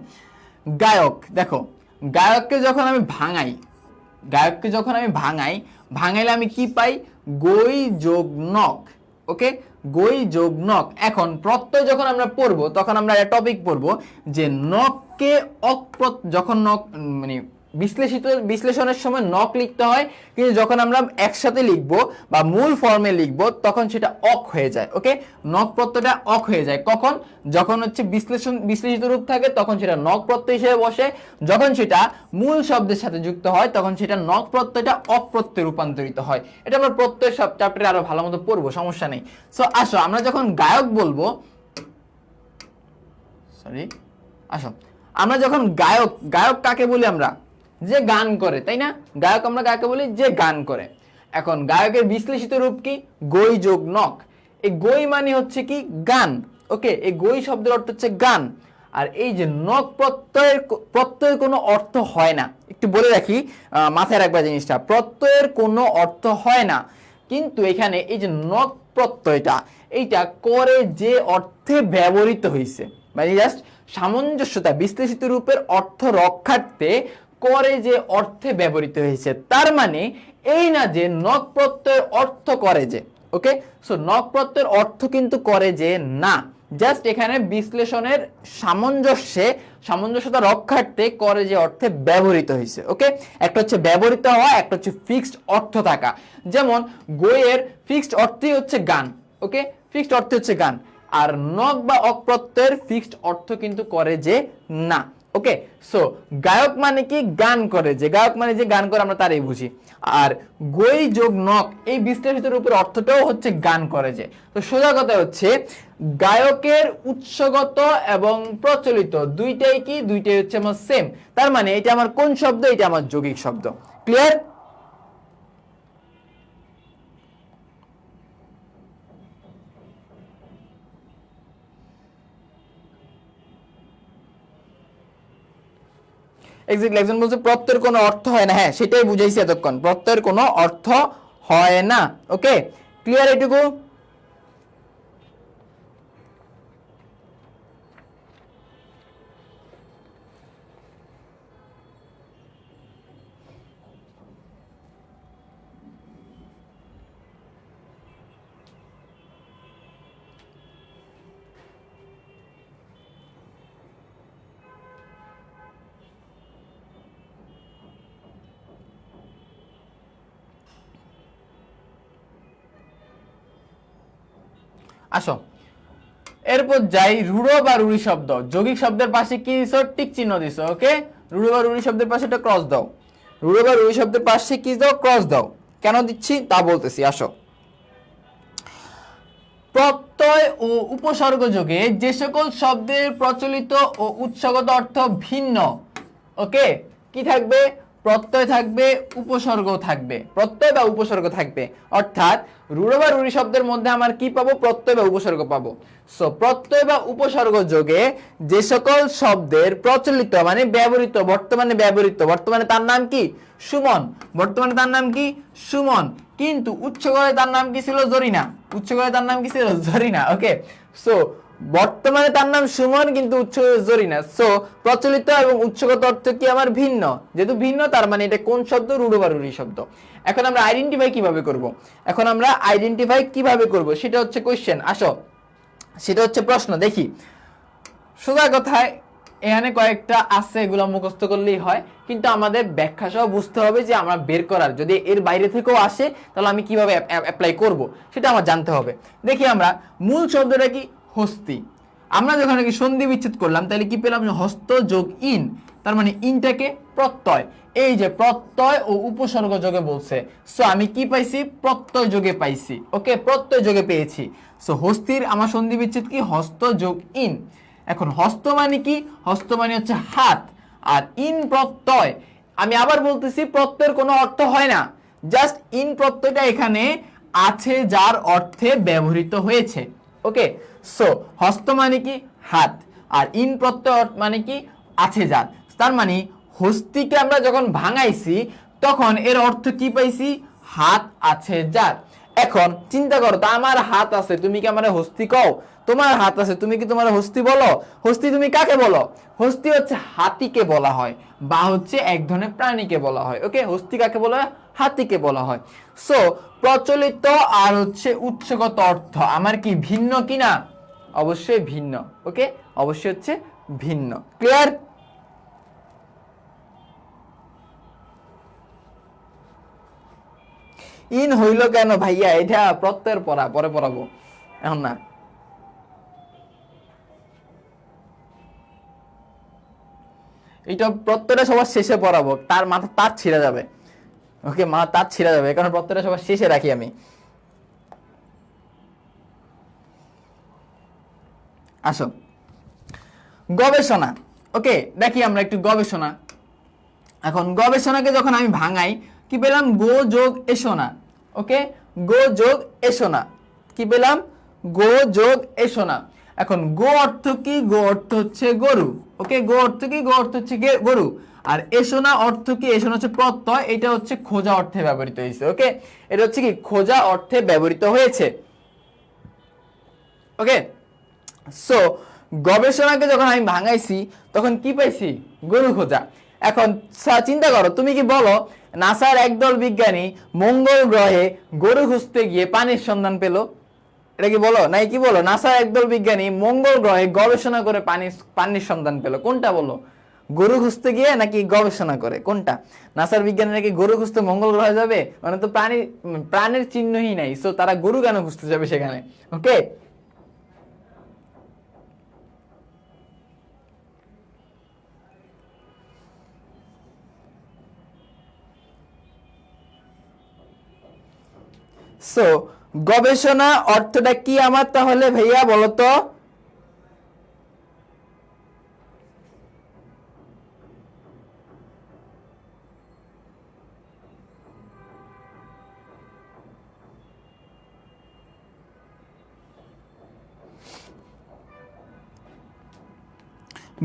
গায়ক, দেখো গায়ককে যখন আমি ভাঙাইলে আমি কি পাই? গই যোগ নক। ওকে, গই যোগ নক। এখন প্রত্যয় যখন আমরা পড়বো তখন আমরা একটা টপিক পড়বো যে নককে যখন নক মানে বিশ্লেষণের সময় নক লিখতে হয়, কিন্তু যখন আমরা একসাথে লিখবো বা মূল ফর্মে লিখবো তখন সেটা অক হয়ে যায়। ওকে, নক প্রত্যয়টা অক হয়ে যায় কখন? যখন হচ্ছে বিশ্লেষিত রূপ থাকে তখন সেটা নক প্রত্যয় হিসেবে বসে, যখন সেটা মূল শব্দের সাথে যুক্ত হয় তখন সেটা নক প্রত্যয়টা অক প্রত্যয়ে রূপান্তরিত হয়। এটা আমরা প্রত্যয় সব চ্যাপ্টারে আরো ভালো মতো পড়বো, সমস্যা নেই। সো আসো আমরা যখন গায়ক বলবো, আমরা যখন গায়ক কাকে বলি? আমরা যে গান করে, তাই না? গায়ক আমরা কাকে বলি? যে গান করে। এখন গায়কের বিশ্লেষিত রূপ কি? গই যোগ নক। এই গই মানে হচ্ছে কি? গান। ওকে, এই গই শব্দের অর্থ হচ্ছে গান। আর এই যে নক প্রত্যয়ের কোনো অর্থ হয় না। একটু বলে রাখি, মাথায় রাখবা জিনিসটা, প্রত্যয়ের কোনো অর্থ হয় না, কিন্তু এখানে এই যে নক প্রত্যয়টা এইটা করে যে অর্থে ব্যবহৃত হয়েছে, মানে জাস্ট সামঞ্জস্যতা, বিশ্লেষিত রূপের অর্থ রক্ষার্থে করে যে অর্থে ব্যবহৃত হয়েছে, তার মানে এই না যে নক প্রত্যয়ের অর্থ করে যে। ওকে, সো নক প্রত্যয়ের অর্থ কিন্তু করে যে না, জাস্ট এখানে বিশ্লেষণের সামঞ্জস্যতা রক্ষার্থে করে যে অর্থে ব্যবহৃত হয়েছে। ওকে, একটা হচ্ছে ব্যবহৃত হওয়া, একটা হচ্ছে ফিক্সড অর্থ থাকা। যেমন গইয়ের ফিক্সড অর্থই হচ্ছে গান। ওকে, ফিক্সড অর্থ হচ্ছে গান, আর নক বা অক প্রত্যয়ের ফিক্সড অর্থ কিন্তু করে যে না। ওকে, সো গায়ক মানে কি? গান করে যে। গায়ক মানে যে গান করে, আমরা তারই বুঝি। আর গই যোগ নক এই বিশ্লেষিত রূপের অর্থটাও হচ্ছে গান করে যে। তো সোজা কথা হচ্ছে গায়কের উৎসগত এবং প্রচলিত দুইটাই কি? দুইটাই হচ্ছে আমার সেম। তার মানে এটা আমার কোন শব্দ? এটা আমার যৌগিক শব্দ। ক্লিয়ার? এক্স্যাক্টলি, একজন বলছে প্রত্যয়ের কোনো অর্থ হয় না। হ্যাঁ, সেটাই বুঝাইছি এতক্ষণ, প্রত্যয়ের কোনো অর্থ হয় না। ওকে, ক্লিয়ার এটুকু? আসো এরপর যাই রূঢ় বা রূঢ়ি শব্দ। যৌগিক শব্দের পাশে কি দিছো? টিক চিহ্ন দিছো। ওকে, রূঢ় বা রূঢ়ি শব্দের পাশে একটা ক্রস দাও। রূঢ় বা রূঢ়ি শব্দের পাশে কি দাও? ক্রস দাও। কেন দিচ্ছি তা বলতেছি, আসো। প্রত্যয় ও উপসর্গ যোগে যে সকল শব্দের প্রচলিত ও উৎসগত অর্থ ভিন্ন, ওকে, কি থাকবে? প্রত্যয় থাকবে, উপসর্গ থাকবে। প্রত্যয় বা উপসর্গ থাকবে, অর্থাৎ রূঢ় বা রূঢ়ি শব্দের মধ্যে আমার কি পাবো? প্রত্যয় বা উপসর্গ পাবো। সো প্রত্যয় বা উপসর্গ যোগে যে সকল শব্দের প্রচলিত মানে ব্যবহৃত, বর্তমানে তার নাম কি? সুমন। বর্তমানে তার নাম কি? সুমন। কিন্তু উচ্চগলে তার নাম কি ছিল? জরিনা। উচ্চগলে তার নাম কি ছিল? জরিনা। ওকে, সো বর্তমানে তার নাম সুমন, কিন্তু উচ্চগলে জরিনা। সো প্রচলিত এবং উচ্চগত অর্থ কি আমার ভিন্ন? যেহেতু ভিন্ন, তার মানে এটা কোন শব্দ? রূঢ় বা রূঢ়ি শব্দ। এখন আমরা আইডেন্টিফাই কিভাবে করব? সেটা হচ্ছে কোশ্চেন। আসো, সেটা হচ্ছে প্রশ্ন। দেখি, সোজা কথায় এখানে কয়েকটা আছে, এগুলো মুখস্থ করলেই হয়, কিন্তু আমাদের ব্যাখ্যা সহ বুঝতে হবে যে আমরা বের করার, যদি এর বাইরে থেকেও আসে তাহলে আমি কিভাবে অ্যাপ্লাই করব সেটা আমার জানতে হবে। দেখি আমরা মূল শব্দটা কি? হস্তি। আমরা যখন কি সন্ধি বিচ্ছেদ করলাম তাহলে কি পেলাম? হস্ত যোগ ইন, তার মানে ইনটাকে প্রত্যয়। এই যে প্রত্যয় ও উপসর্গ যোগে বলছে, সো আমি কি পাইছি? প্রত্যয় যোগে পাইছি। ওকে, প্রত্যয় যোগে পেয়েছি। সো হস্তির আমার সন্ধি বিচ্ছেদ কি? হস্ত যোগ ইন। এখন হস্ত মানে কি? হস্ত মানে হচ্ছে হাত, আর ইন প্রত্যয়। আমি আবার বলতেছি, প্রত্যয়ের কোনো অর্থ হয় না, জাস্ট ইন প্রত্যয়টা এখানে আছে যার অর্থে ব্যবহৃত হয়েছে। ওকে, সো হস্ত মানে কি? হাত, আর ইন প্রত্যয় মানে কি আছে যার, তার মানে হস্তিকে আমরা যখন ভাঙাইছি তখন এর অর্থ কি পাইছি, হাত আছে যার। এখন চিন্তা করো, তা আমার হাত আছে, তুমি কি আমার হস্তি কও? তোমার হাত আছে, তুমি কি তোমার হস্তি বলো? হস্তি তুমি কাকে বলো? হস্তি হচ্ছে হাতিকে বলা হয়, বা হচ্ছে এক ধরনের প্রাণীকে বলা হয়। ওকে, হস্তি কাকে বলা হয়? হাতিকে বলা হয়। সো প্রচলিত আর হচ্ছে উৎসগত অর্থ আমার কি ভিন্ন কিনা? অবশ্যই ভিন্ন। ওকে, অবশ্যই হচ্ছে ভিন্ন। ক্লিয়ার? ইন হইল কেন ভাইয়া? এটা প্রত্যয়ের পড়া, পরে পড়াবো, এখন না। এটা প্রত্যয়টা সবার শেষে পড়াবো, তার মাথা তার ছিঁড়ে যাবে। ওকে, মা তার ছিঁড়ে যাবে, কারণ প্রত্যয়টা সবার শেষে রাখি আমি। আসো, গবেষণা। ওকে, দেখি আমরা একটু গবেষণা। এখন গবেষণাকে যখন আমি ভাঙাই, কি পেলাম? গো যোগ এসো না। ওকে, গো যোগ এসো না, কি পেলাম? গো যোগ এসো না। এখন গো অর্থ কি? গো অর্থ হচ্ছে গরু। ওকে, গো অর্থ কি? গো অর্থ হচ্ছে গরু। আর এসো না অর্থ কি? এসো না হচ্ছে প্রত্যয়, এটা হচ্ছে খোঁজা অর্থে ব্যবহৃত হয়েছে। ওকে, এটা হচ্ছে কি খোঁজা অর্থে ব্যবহৃত হয়েছে। ওকে, সো গবেষণাকে যখন আমি ভাঙাইছি তখন কি পাইছি? গরু খোঁজা। এখন চিন্তা করো, তুমি কি বলো নাসার একদল বিজ্ঞানী মঙ্গল গ্রহে গরু খুঁজতে গিয়ে পানির সন্ধান পেল? এটা কি বলো? নাই কি বলো? নাসার একদল বিজ্ঞানী মঙ্গল গ্রহে গবেষণা করে পানির সন্ধান পেল। কোনটা বলো? গরু খুঁজতে গিয়ে নাকি গবেষণা করে? কোনটা? নাসার বিজ্ঞানীরা কি গরু খুঁজতে মঙ্গল গ্রহে যাবে? মানে তো প্রাণের চিহ্নই নাই, সো তারা গরু কেন খুঁজতে যাবে সেখানে? ওকে, সো গবেষণা অর্থটা কি আমার তাহলে ভাইয়া বলো তো?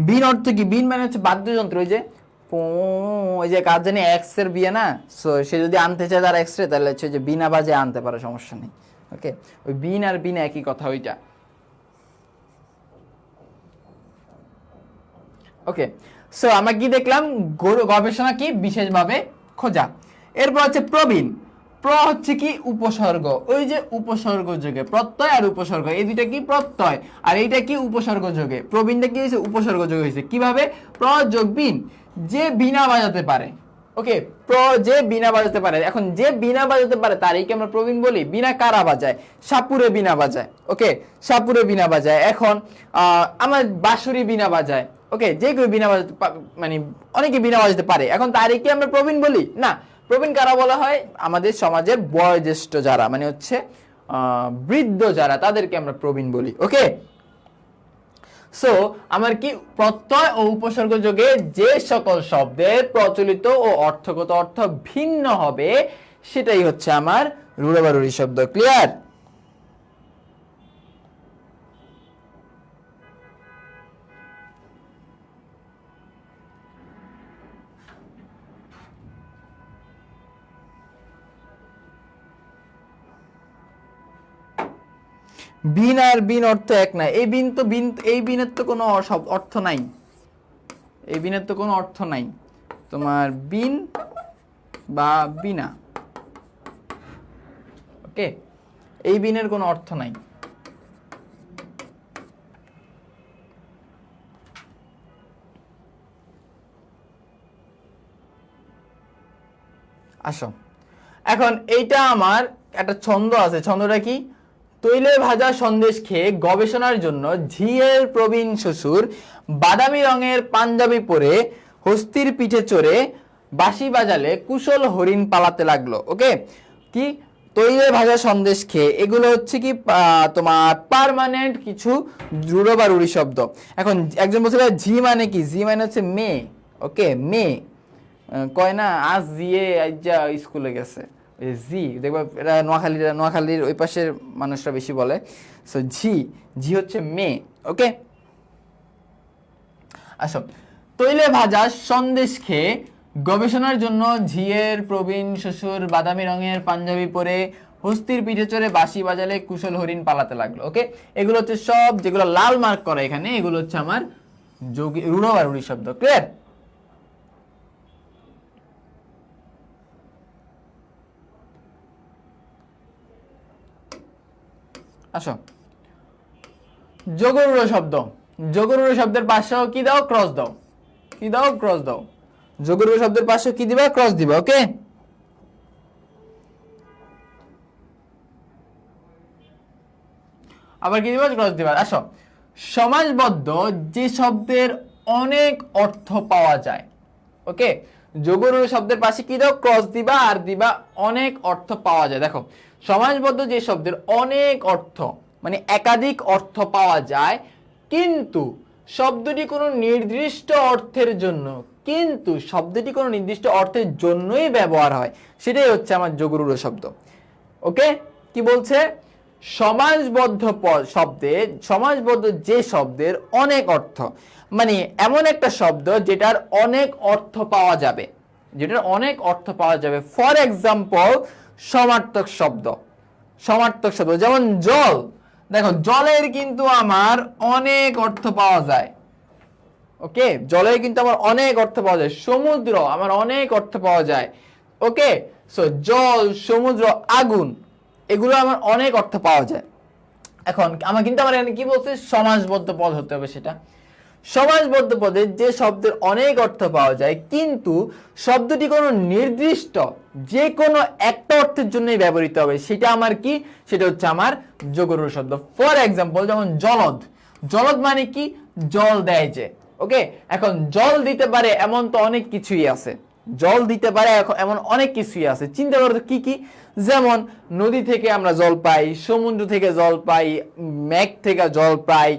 বিন অর্থ কি? বিন মানে হচ্ছে বাদ্যযন্ত্র, ওই যে কার জানি এক্স এর বিয়ে না, সো সে যদি আনতে চায় তার এক্স রে, তাহলে হচ্ছে যে বিনা বাজে আনতে পারে, সমস্যা নেই। ওকে, ওই বিন আর বিনা একই কথা ওইটা। ওকে, সো আমরা কি দেখলাম? গবেষণা কি? বিশেষভাবে খোঁজা। এরপর হচ্ছে প্রবীণ। প্র হচ্ছে কি? উপসর্গ। ওই যে উপসর্গ যোগে, প্রত্যয় আর উপসর্গ, এই দুইটা কি? প্রত্যয়, আর এইটা কি? উপসর্গ যোগে। প্রবীণটা কি হয়েছে? উপসর্গ যোগে হয়েছে। কিভাবে? প্র যোগ বিন, যে বিনা বাজাতে পারে। ওকে, যে বিনা বাজাতে পারে। এখন যে বিনা বাজাতে পারে তারই কি আমরা প্রবীণ বলি? বিনা কারা বাজায়? সাপুরে বিনা বাজায়। ওকে, সাপুরে বিনা বাজায়। এখন আমার বাঁশুরি বিনা বাজায়। ওকে, যে কেউ বিনা বাজাতে মানে অনেকে বিনা বাজাতে পারে, এখন তারই কি আমরা প্রবীণ বলি? না। প্রবীণ কারা বলা হয়? আমাদের সমাজের বয়োজ্যেষ্ঠ যারা, মানে হচ্ছে বৃদ্ধ যারা, তাদেরকে আমরা প্রবীণ বলি। ওকে, সো আমার কি? প্রত্যয় ও উপসর্গ যোগে যে সকল শব্দের প্রচলিত ও অর্থগত অর্থ ভিন্ন হবে সেটাই হচ্ছে আমার রূঢ় বা রূঢ়ি শব্দ। ক্লিয়ার? বিন আর বিন অর্থ এক না। এই বিন তো এই বিনের তো কোনো অর্থ নাই। এই বিনের তো কোনো অর্থ নাই। তোমার বিন বা বিনা, ওকে, এই বিনের কোনো অর্থ নাই। আসো, এখন এইটা আমার একটা ছন্দ আছে। ছন্দটা কি? তৈলে ভাজা সন্দেশ খেয়ে গবেষণার জন্য ঝিয়ের প্রবীণ শ্বশুর বাদামি রঙের পাঞ্জাবি পরে হস্তির পিঠে চড়ে বাঁশি বাজালে কুশল হরিণ পালাতে লাগলো। ওকে, কি? তৈলে ভাজা সন্দেশ খেয়ে, এগুলো হচ্ছে কি তোমার পার্মানেন্ট কিছু রূঢ় বা রূঢ়ি শব্দ। এখন একজন বলছে ঝি মানে কি? ঝি মানে হচ্ছে মেয়ে। ওকে, মেয়ে। কয় না আজ জিয়ে আইজা স্কুলে গেছে, জি দেখবা, এটা নোয়াখালীর ওই পাশের মানুষরা বেশি বলে। সো ঝি, ঝি হচ্ছে মেয়ে। ওকে, আসো, তৈলে ভাজা সন্দেশ খেয়ে গবেষণার জন্য ঝিয়ের প্রবীণ শ্বশুর বাদামি রঙের পাঞ্জাবি পরে হস্তির পিঠে চড়ে বাঁশি বাজালে কুশল হরিণ পালাতে লাগলো। ওকে, এগুলো হচ্ছে সব যেগুলো লাল মার্ক করা এখানে, এগুলো হচ্ছে আমার যোগী রূঢ় বা রূঢ়ি শব্দ। ক্লিয়ার? আসো, যোগরূঢ় শব্দ। যোগরূঢ় শব্দের পাশেও কি দাও? ক্রস দাও। কি দাও? ক্রস দাও। যোগরূঢ় শব্দের পাশে কি দিবা? ক্রস দিবা। ওকে, আবার কি দিবা? ক্রস দিবা। আসো, সমাসবদ্ধ যে শব্দের অনেক অর্থ পাওয়া যায়। ওকে, যোগরূঢ় শব্দের পাশে কি দাও? ক্রস দিবা আর দিবা অনেক অর্থ পাওয়া যায়। দেখো, সমাসবদ্ধ যে শব্দের অনেক অর্থ মানে একাধিক অর্থ পাওয়া যায়, কিন্তু শব্দটি কোনো নির্দিষ্ট অর্থের জন্য, কিন্তু শব্দটি কোনো নির্দিষ্ট অর্থের জন্যই ব্যবহার হয়, সেটাই হচ্ছে আমার যোগরূঢ় শব্দ। ওকে, কি বলছে? সমাসবদ্ধ শব্দে, সমাসবদ্ধ যে শব্দের অনেক অর্থ মানে এমন একটা শব্দ যেটার অনেক অর্থ পাওয়া যাবে, যেটার অনেক অর্থ পাওয়া যাবে। ফর এক্সাম্পল, সমার্থক শব্দ। সমার্থক শব্দ যেমন জল। দেখো, জলের কিন্তু আমার অনেক অর্থ পাওয়া যায়। ওকে, জলের কিন্তু আমার অনেক অর্থ পাওয়া যায়। সমুদ্র, আমার অনেক অর্থ পাওয়া যায়। ওকে, সো জল, সমুদ্র, আগুন, এগুলো আমার অনেক অর্থ পাওয়া যায়। এখন আমার কিন্তু আমার এখানে কি বলছে? সমাসবদ্ধ পদ হতে হবে। সেটা সমাসবদ্ধ পদে যে শব্দের অনেক অর্থ পাওয়া যায়, কিন্তু শব্দটি কোনো নির্দিষ্ট যে কোনো একটা অর্থের জন্যই ব্যবহৃত হবে, সেটা আমার কি? সেটা হচ্ছে আমার যোগরূঢ় শব্দ। ফর এক্সাম্পল, যেমন জলদ। জলদ মানে কি? জল দেয় যে। ওকে, এখন জল দিতে পারে এমন তো অনেক কিছুই আছে। জল দিতে পারে এমন অনেক কিছুই আছে। চিন্তা করো তো কি কি? যেমন নদী থেকে আমরা জল পাই, সমুদ্র থেকে জল পাই, মেঘ থেকে জল পাই,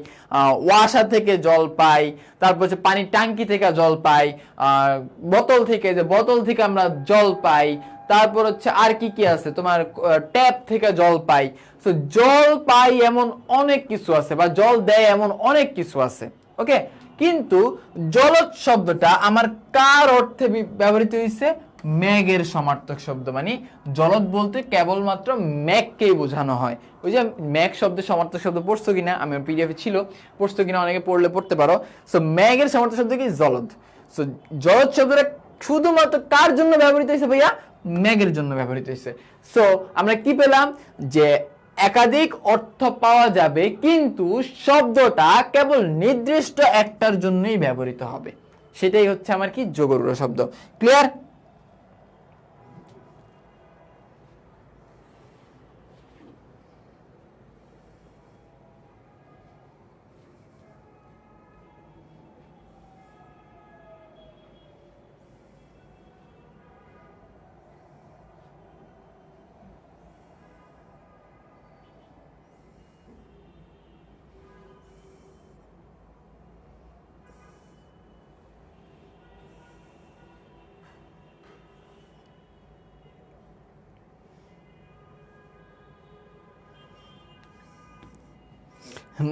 ওয়াসা থেকে জল পাই, তারপর হচ্ছে পানির ট্যাঙ্কি থেকে জল পাই, বোতল থেকে, যে বোতল থেকে আমরা জল পাই, তারপর হচ্ছে আর কি কি আছে তোমার, ট্যাপ থেকে জল পাই। তো জল পাই এমন অনেক কিছু আছে, বা জল দেয় এমন অনেক কিছু আছে। ওকে, কিন্তু জলজ শব্দটা আমার কার অর্থে ব্যবহৃত হয়েছে? মেঘের সমার্থক শব্দ। মানে জলদ বলতে কেবলমাত্র মেঘকেই বোঝানো হয়। ওই যে মেঘ শব্দের সমার্থক শব্দ পড়ছো কিনা, আমি পিডিএফ ছিল, পড়ছো কিনা অনেকে পড়লে পড়তে পারো। সো মেঘের সমার্থক শব্দ কি? জলদ। সো জলদ শব্দটা শুধুমাত্র কার জন্য ব্যবহৃত হয়েছে ভাইয়া? মেঘের জন্য ব্যবহৃত হয়েছে। সো আমরা কি পেলাম? যে একাধিক অর্থ পাওয়া যাবে, কিন্তু শব্দটা কেবল নির্দিষ্ট একটার জন্যই ব্যবহৃত হবে। সেটাই হচ্ছে আমার কি? যোগরূঢ় শব্দ। ক্লিয়ার?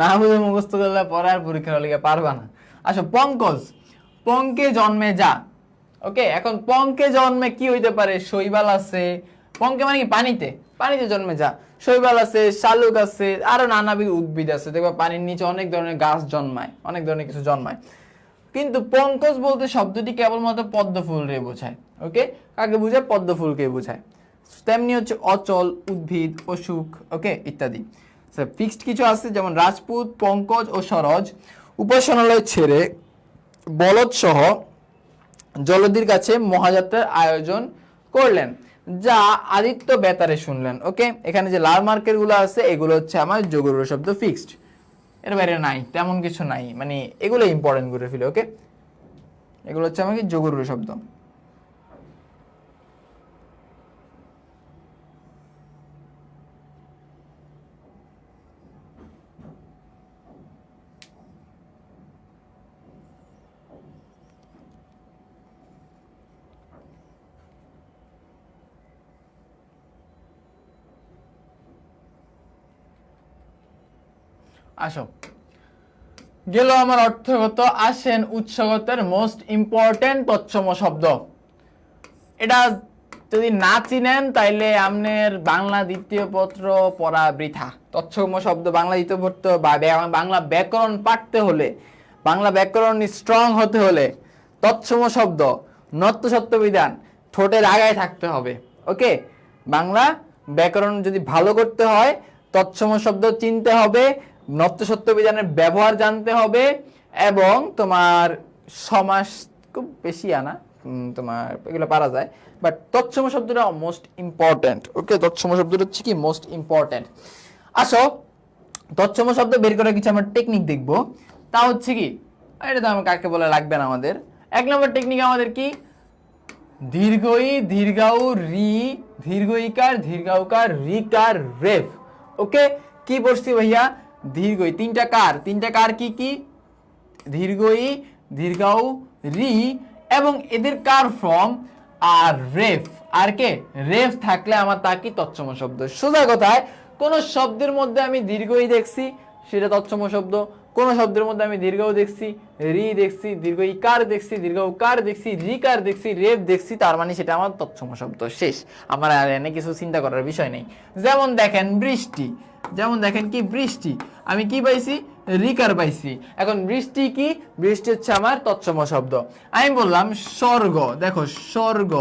না বুঝে মুখস্থ করলে পরে আর পরীক্ষার লিগে পারবা না। আসো, পঙ্কজ। পঙ্কে জন্মে যা। ওকে, এখন পঙ্কে জন্মে কি হইতে পারে? শৈবাল আছে। পঙ্কে মানে কি? পানিতে। পানিতে জন্মে যা। শৈবাল আছে, শালুক আছে, আরো নানাবিধ উদ্ভিদ আছে। দেখবা পানির নিচে অনেক ধরনের গাছ জন্মায়, অনেক ধরনের কিছু জন্মায়। কিন্তু পঙ্কজ বলতে শব্দটি কেবলমাত্র পদ্ম ফুল রে বোঝায়। ওকে, কাকে বোঝায়? পদ্ম ফুলকে বোঝায়। তেমনি হচ্ছে অচল, উদ্ভিদ, অসুখ, ওকে, ইত্যাদি। ফিক্সড কিছু আছে, যেমন রাজপুত, পঙ্কজ ও সরোজ উপাসনালয় ছেড়ে বলদ সহ জলদির কাছে মহাযাত্রার আয়োজন করলেন, যা আদিত্য বেতারে শুনলেন। ওকে, এখানে যে লাল মার্কের গুলো আছে, এগুলো হচ্ছে আমার যোগরূঢ় শব্দ, ফিক্সড। এর বাইরে নাই, তেমন কিছু নাই, মানে এগুলো ইম্পর্টেন্ট করে ফেলে। ওকে, এগুলো হচ্ছে আমাকে যোগরূঢ় শব্দ। আসো, গেল আমার অর্থগত। আসেন উৎসগতের মোস্ট ইম্পর্টেন্ট তৎসম শব্দ। এটা যদি না চিনেন তাইলে আপনার বাংলা দ্বিতীয় পত্র পড়া বৃথা। তৎসম শব্দ বাংলা দ্বিতীয় পত্র বা বাংলা ব্যাকরণ পাঠতে হলে, বাংলা ব্যাকরণ স্ট্রং হতে হলে তৎসম শব্দ, নত্য সত্য বিধান ঠোঁটের আগায় থাকতে হবে। ওকে, বাংলা ব্যাকরণ যদি ভালো করতে হয় তৎসম শব্দ চিনতে হবে, নত্য সত্য বিধানের ব্যবহার জানতে হবে, এবং তোমার সমাস খুব বেশি আনা তোমার এগুলো পারা যায়, বাট তৎসম শব্দটা মোস্ট ইম্পর্টেন্ট। ওকে, তৎসম শব্দটা হচ্ছে কি মোস্ট ইম্পর্টেন্ট। আসো তৎসম শব্দ বের করার কিছু আমরা টেকনিক দেখবো। তা হচ্ছে কি, এটা তো আমার কাকে বলে লাগবে না আমাদের। এক নম্বর টেকনিক আমাদের কি, দীর্ঘই দীর্ঘাউ রি, দীর্ঘইকার দীর্ঘাউকার রিকার রেফ। ওকে, কি পড়ছি ভাইয়া, দীর্ঘই তিনটা কার কি কি, দীর্ঘই দীর্ঘাউ রি, এবং এদের কার ফর্ম আর রেফ। আর কে, রেফ থাকলে আমার তা কি তৎসম শব্দ। সোজা কথায় কোন শব্দের মধ্যে আমি দীর্ঘই দেখছি সেটা তৎসম শব্দ, কোন শব্দের মধ্যে আমি দীর্ঘও দেখছি, রি দেখছি, দীর্ঘ ইকার দেখছি, দীর্ঘ উকার দেখছি, রিকার দেখছি, রেফ দেখছি, তার মানে সেটা আমার তৎসম শব্দ। শেষ, আমার আর এনে কিছু চিন্তা করার বিষয় নেই। যেমন দেখেন বৃষ্টি, যেমন দেখেন কি বৃষ্টি, আমি কি পাইছি, রিকার পাইছি। এখন বৃষ্টি কি, বৃষ্টি হচ্ছে আমার তৎসম শব্দ। আমি বললাম স্বর্গ, দেখো স্বর্গ,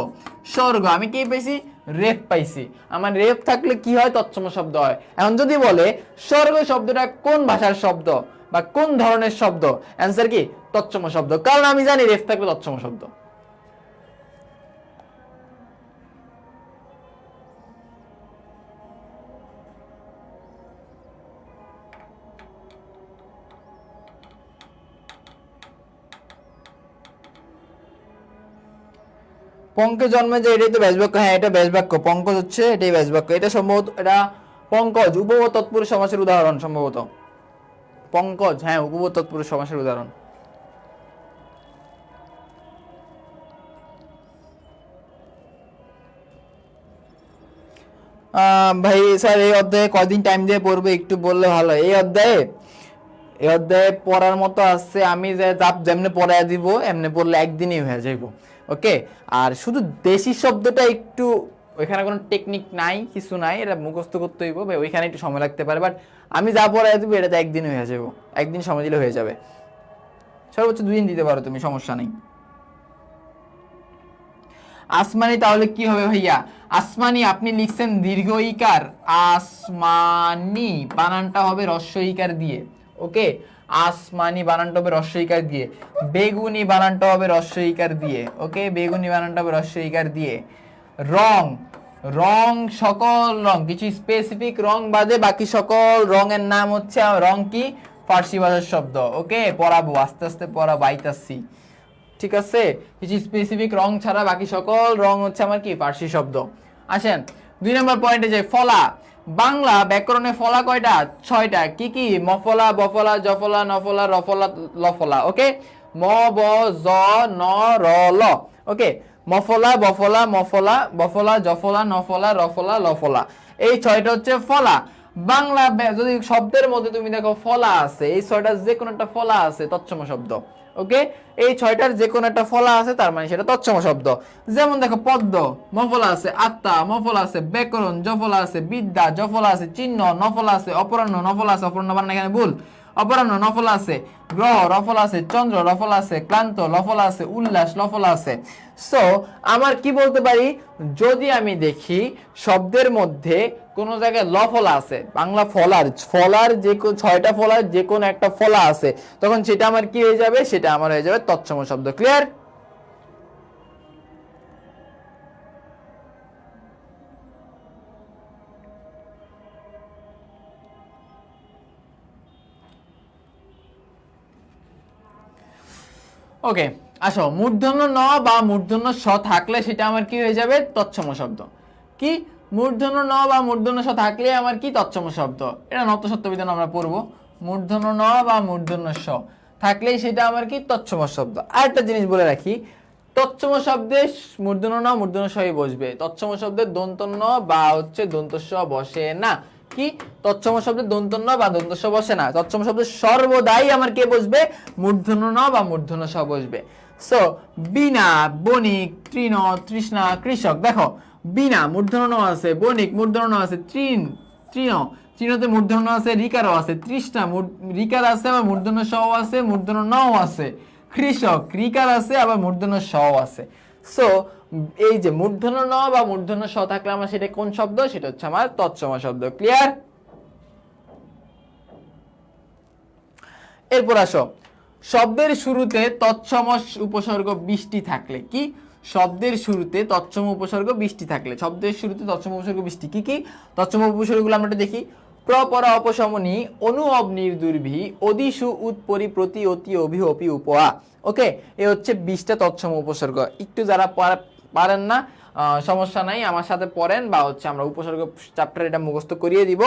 স্বর্গ আমি কি পাইছি, রেফ পাইছি। আমার রেফ থাকলে কি হয়, তৎসম শব্দ হয়। এখন যদি বলে স্বর্গ শব্দটা কোন ভাষার শব্দ বা কোন ধরনের শব্দ, অ্যান্সার কি তৎসম শব্দ, কারণ আমি জানি রেফ থাকলে তৎসম শব্দ। পঙ্কে জন্মে যে, এটাই তো ব্যাস বাক্য। হ্যাঁ, এটা ব্যাস বাক্য, পঙ্কজ হচ্ছে এটাই ব্যাস বাক্য। এটা সম্ভবত এটা পঙ্কজ উপপদ তৎপুরুষ সমাসের উদাহরণ সম্ভবত। পঙ্কজ, হ্যাঁ, উপপদ তৎপুরুষ সমাসের উদাহরণ। ভাই স্যার এই অধ্যায়ে কয়দিন টাইম দিয়ে পড়বে একটু বললে ভালো হয়। এই অধ্যায়ে পড়ার মতো আছে, আমি যেমনি পড়ায় দিব এমনি পড়লে একদিনই হয়ে যাইব। ওকে, আর শুধু দেশি শব্দটা একটু, ওইখানে কোনো টেকনিক নাই, কিছু নাই, এটা মুখস্থ করতে হইব ভাই, ওইখানে একটু সময় লাগতে পারে, বাট আমি যা পড়ায় দিব এটাতে একদিন হয়ে যাবো, একদিন সময় দিলে হয়ে যাবে। সর্বোচ্চ 2 দিন দিতে পারো তুমি, সমস্যা নেই। আসমানি তাহলে কি হবে ভাইয়া, আসমানি আপনি লিখছেন দীর্ঘ ইকার, আসমানি বানানটা হবে হ্রস্ব ইকার দিয়ে। ওকে, আসমানি বানানটা হবে হ্রস্ব ইকার দিয়ে। বেগুনি বানানটা হবে হ্রস্ব ইকার দিয়ে। ওকে, বেগুনি বানানটা হবে হ্রস্ব ইকার দিয়ে। রং, রং সকল রং, কিছু স্পেসিফিক রং বাদে বাকি সকল রঙের নাম হচ্ছে, রং কি ফার্সি ভাষার শব্দ। ওকে, পড়াবো আস্তে আস্তে পড়াবো, আইতাছি, ঠিক আছে। কিছু স্পেসিফিক রং ছাড়া বাকি সকল রং হচ্ছে আমার কি ফার্সি শব্দ। আসেন 2 নম্বর পয়েন্টে যাই, ফলা। বাংলা ব্যাকরণে ফলা কয়টা, 6টা। কি কি, মফলা, বফলা, জফলা, নফলা, রফলা, লফলা। ওকে, ম ব জ ন র ল। ওকে, মফলা, বফলা, মফলা, বফলা, জফলা, নফলা, রফলা, লফলা, এই 6টা হচ্ছে ফলা। বাংলা যদি শব্দের মধ্যে তুমি দেখো ফলা আছে, এই 6টা যে কোনো একটা ফলা আছে তৎসম শব্দ। ওকে, এই 6টার যে কোনো একটা ফলা আছে, তার মানে সেটা তৎসম শব্দ। যেমন দেখো পদ্ম, মফলা আছে, আত্মা মফলা আছে, ব্যাকরণ জফলা আছে, বিদ্যা জফলা আছে, চিহ্ন নফলা আছে, অপরাহ্ন নফলা আছে, অপরাহ্ন বানান এখানে ভুল, অপরাহ্ন নফলা আছে, গ্রহ রফলা আছে, চন্দ্র রফলা আছে, ক্লান্ত লফলা আছে, উল্লাস লফলা আছে। সো আমার কি বলতে পারি, যদি আমি দেখি শব্দের মধ্যে কোন জায়গায় লফলা আছে, বাংলা ফলার যে 6টা ফলার যে কোনো একটা ফলা আছে, তখন সেটা আমার কি হয়ে যাবে, সেটা আমার হয়ে যাবে তৎসম শব্দ। ক্লিয়ার? ওকে, আসো মূর্ধন্য ন বা মূর্ধন্য স থাকলে সেটা আমার কি হয়ে যাবে, তৎসম শব্দ। কি, মূর্ধন্য ন বা মূর্ধন্য স থাকলে আমার কি তৎসম শব্দ, এটা নত সত্য বিধান আমরা পড়বো। মূর্ধন্য ন বা মূর্ধন্য স থাকলেই সেটা আমার কি তৎসম শব্দ। আরেকটা জিনিস বলে রাখি, তৎসম শব্দে মূর্ধন্য ন মূর্ধন্য সই বসবে, তৎসম শব্দের দন্ত ন বা হচ্ছে দন্ত স বসে না। কি তৎসম শব্দে দন্ত ন বা দন্ত স বসে না, তৎসম শব্দে সর্বদাই আমার কে বসবে, মূর্ধন্য ন বা মূর্ধন্য স বসবে। সো বিনা, বণিক, তৃণ, তৃষ্ণা, কৃষক। দেখো বিনা মূর্ধন্য ন আছে, বণিক মূর্ধন্য ন আছে, তৃণ তৃণতে মূর্ধন্য ন আছে, রিকারও আছে, তৃষ্ণা রিকার আছে, আবার মূর্ধন্য স আছে, মূর্ধন্য ন আছে, কৃষক রিকার আছে, আবার মূর্ধন্য স আছে। সো এই যে মূর্ধন্য ন বা মূর্ধন্য স থাকলে আমার সেটা কোন শব্দ, সেটা হচ্ছে আমার তৎসম শব্দ। ক্লিয়ার? এরপর আসো, শব্দের শুরুতে তৎসম উপসর্গ 20টি থাকলে কি, শব্দের শুরুতে তৎসম উপসর্গ 20টি থাকলে, শব্দের শুরুতে তৎসম উপসর্গ 20টি কি কি তৎসম উপসর্গগুলো আমরা একটু দেখি। প্র, পরা, অপশমনী, অনু, অব, নির্দুর্ভি, অদিশু, উৎপরি, প্রতি, অতি, অভি, অপি, উপা। ওকে, এ হচ্ছে 20টা তৎসম উপসর্গ। একটু যারা পারেন না সমস্যা নাই, আমার সাথে পড়েন, বা হচ্ছে আমরা উপসর্গ চ্যাপ্টার এটা মুখস্থ করিয়ে দিব।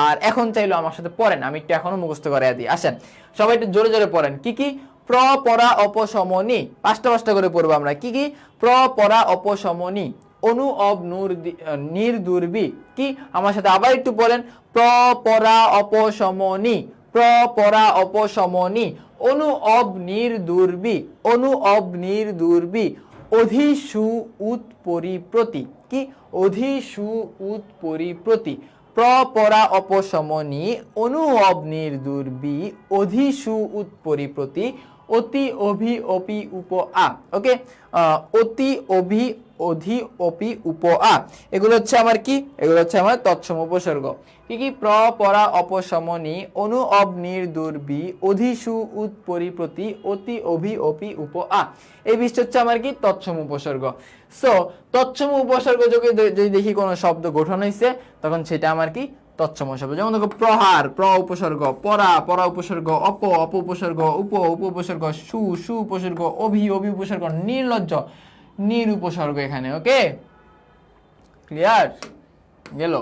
আর এখন চাইলো আমার সাথে পড়েন, আমি একটু এখনো মুখস্থ করিয়ে দিই। আসেন সবাই একটু জোরে জোরে পড়েন। কি কি? প্র, পরা, অপশমনী, পাঁচটা পাঁচটা করে পড়বো আমরা। কি কি? প্র, পরা, অপশমনী, অনু, অব, নির্দুর্বি। কি আমার সাথে আবার একটু পড়েন। প্র, পরা, অপশমনী, প্র, পরা, অপশমনী, অনু, অব, নির্দুর্বি, অনু, অব, নির্দুর্বি, অধিসু, উৎপরি, প্রতি। কি? অধিসু, উৎপরি, প্রতি। প্র, পরা, অপশমনী, অনু, অব, নির্দুর্বি, অধিসু, উৎপরি, প্রতি, অতি, অভি, অপি, উপ, আ। ওকে, অতি, অভি, অধি, অপি, উপ, আ, এগুলো হচ্ছে আমার কি, এগুলো হচ্ছে আমার তৎসম উপসর্গ। কি কি? প্র, পরা, অপশমনী, অনু, অব, নির্দুর্বি, অধিসু, উৎপরি, প্রতি, অতি, অভি, অপি, উপ, আ, এই 20টা হচ্ছে আমার কি তৎসম উপসর্গ। সো তৎসম উপসর্গ যদি দেখি কোন শব্দ গঠন হয়েছে, তখন সেটা আমার কি তৎসম শব্দ। যেমন দেখো প্রহার, প্র উপসর্গ, পরা, পরা উপসর্গ, অপ, অপ উপসর্গ, উপ, উপ উপসর্গ, সু, সু উপসর্গ, অভি, অভি উপসর্গ, নির্লজ্জ, নির উপসর্গ এখানে। ওকে, ক্লিয়ার? গেল।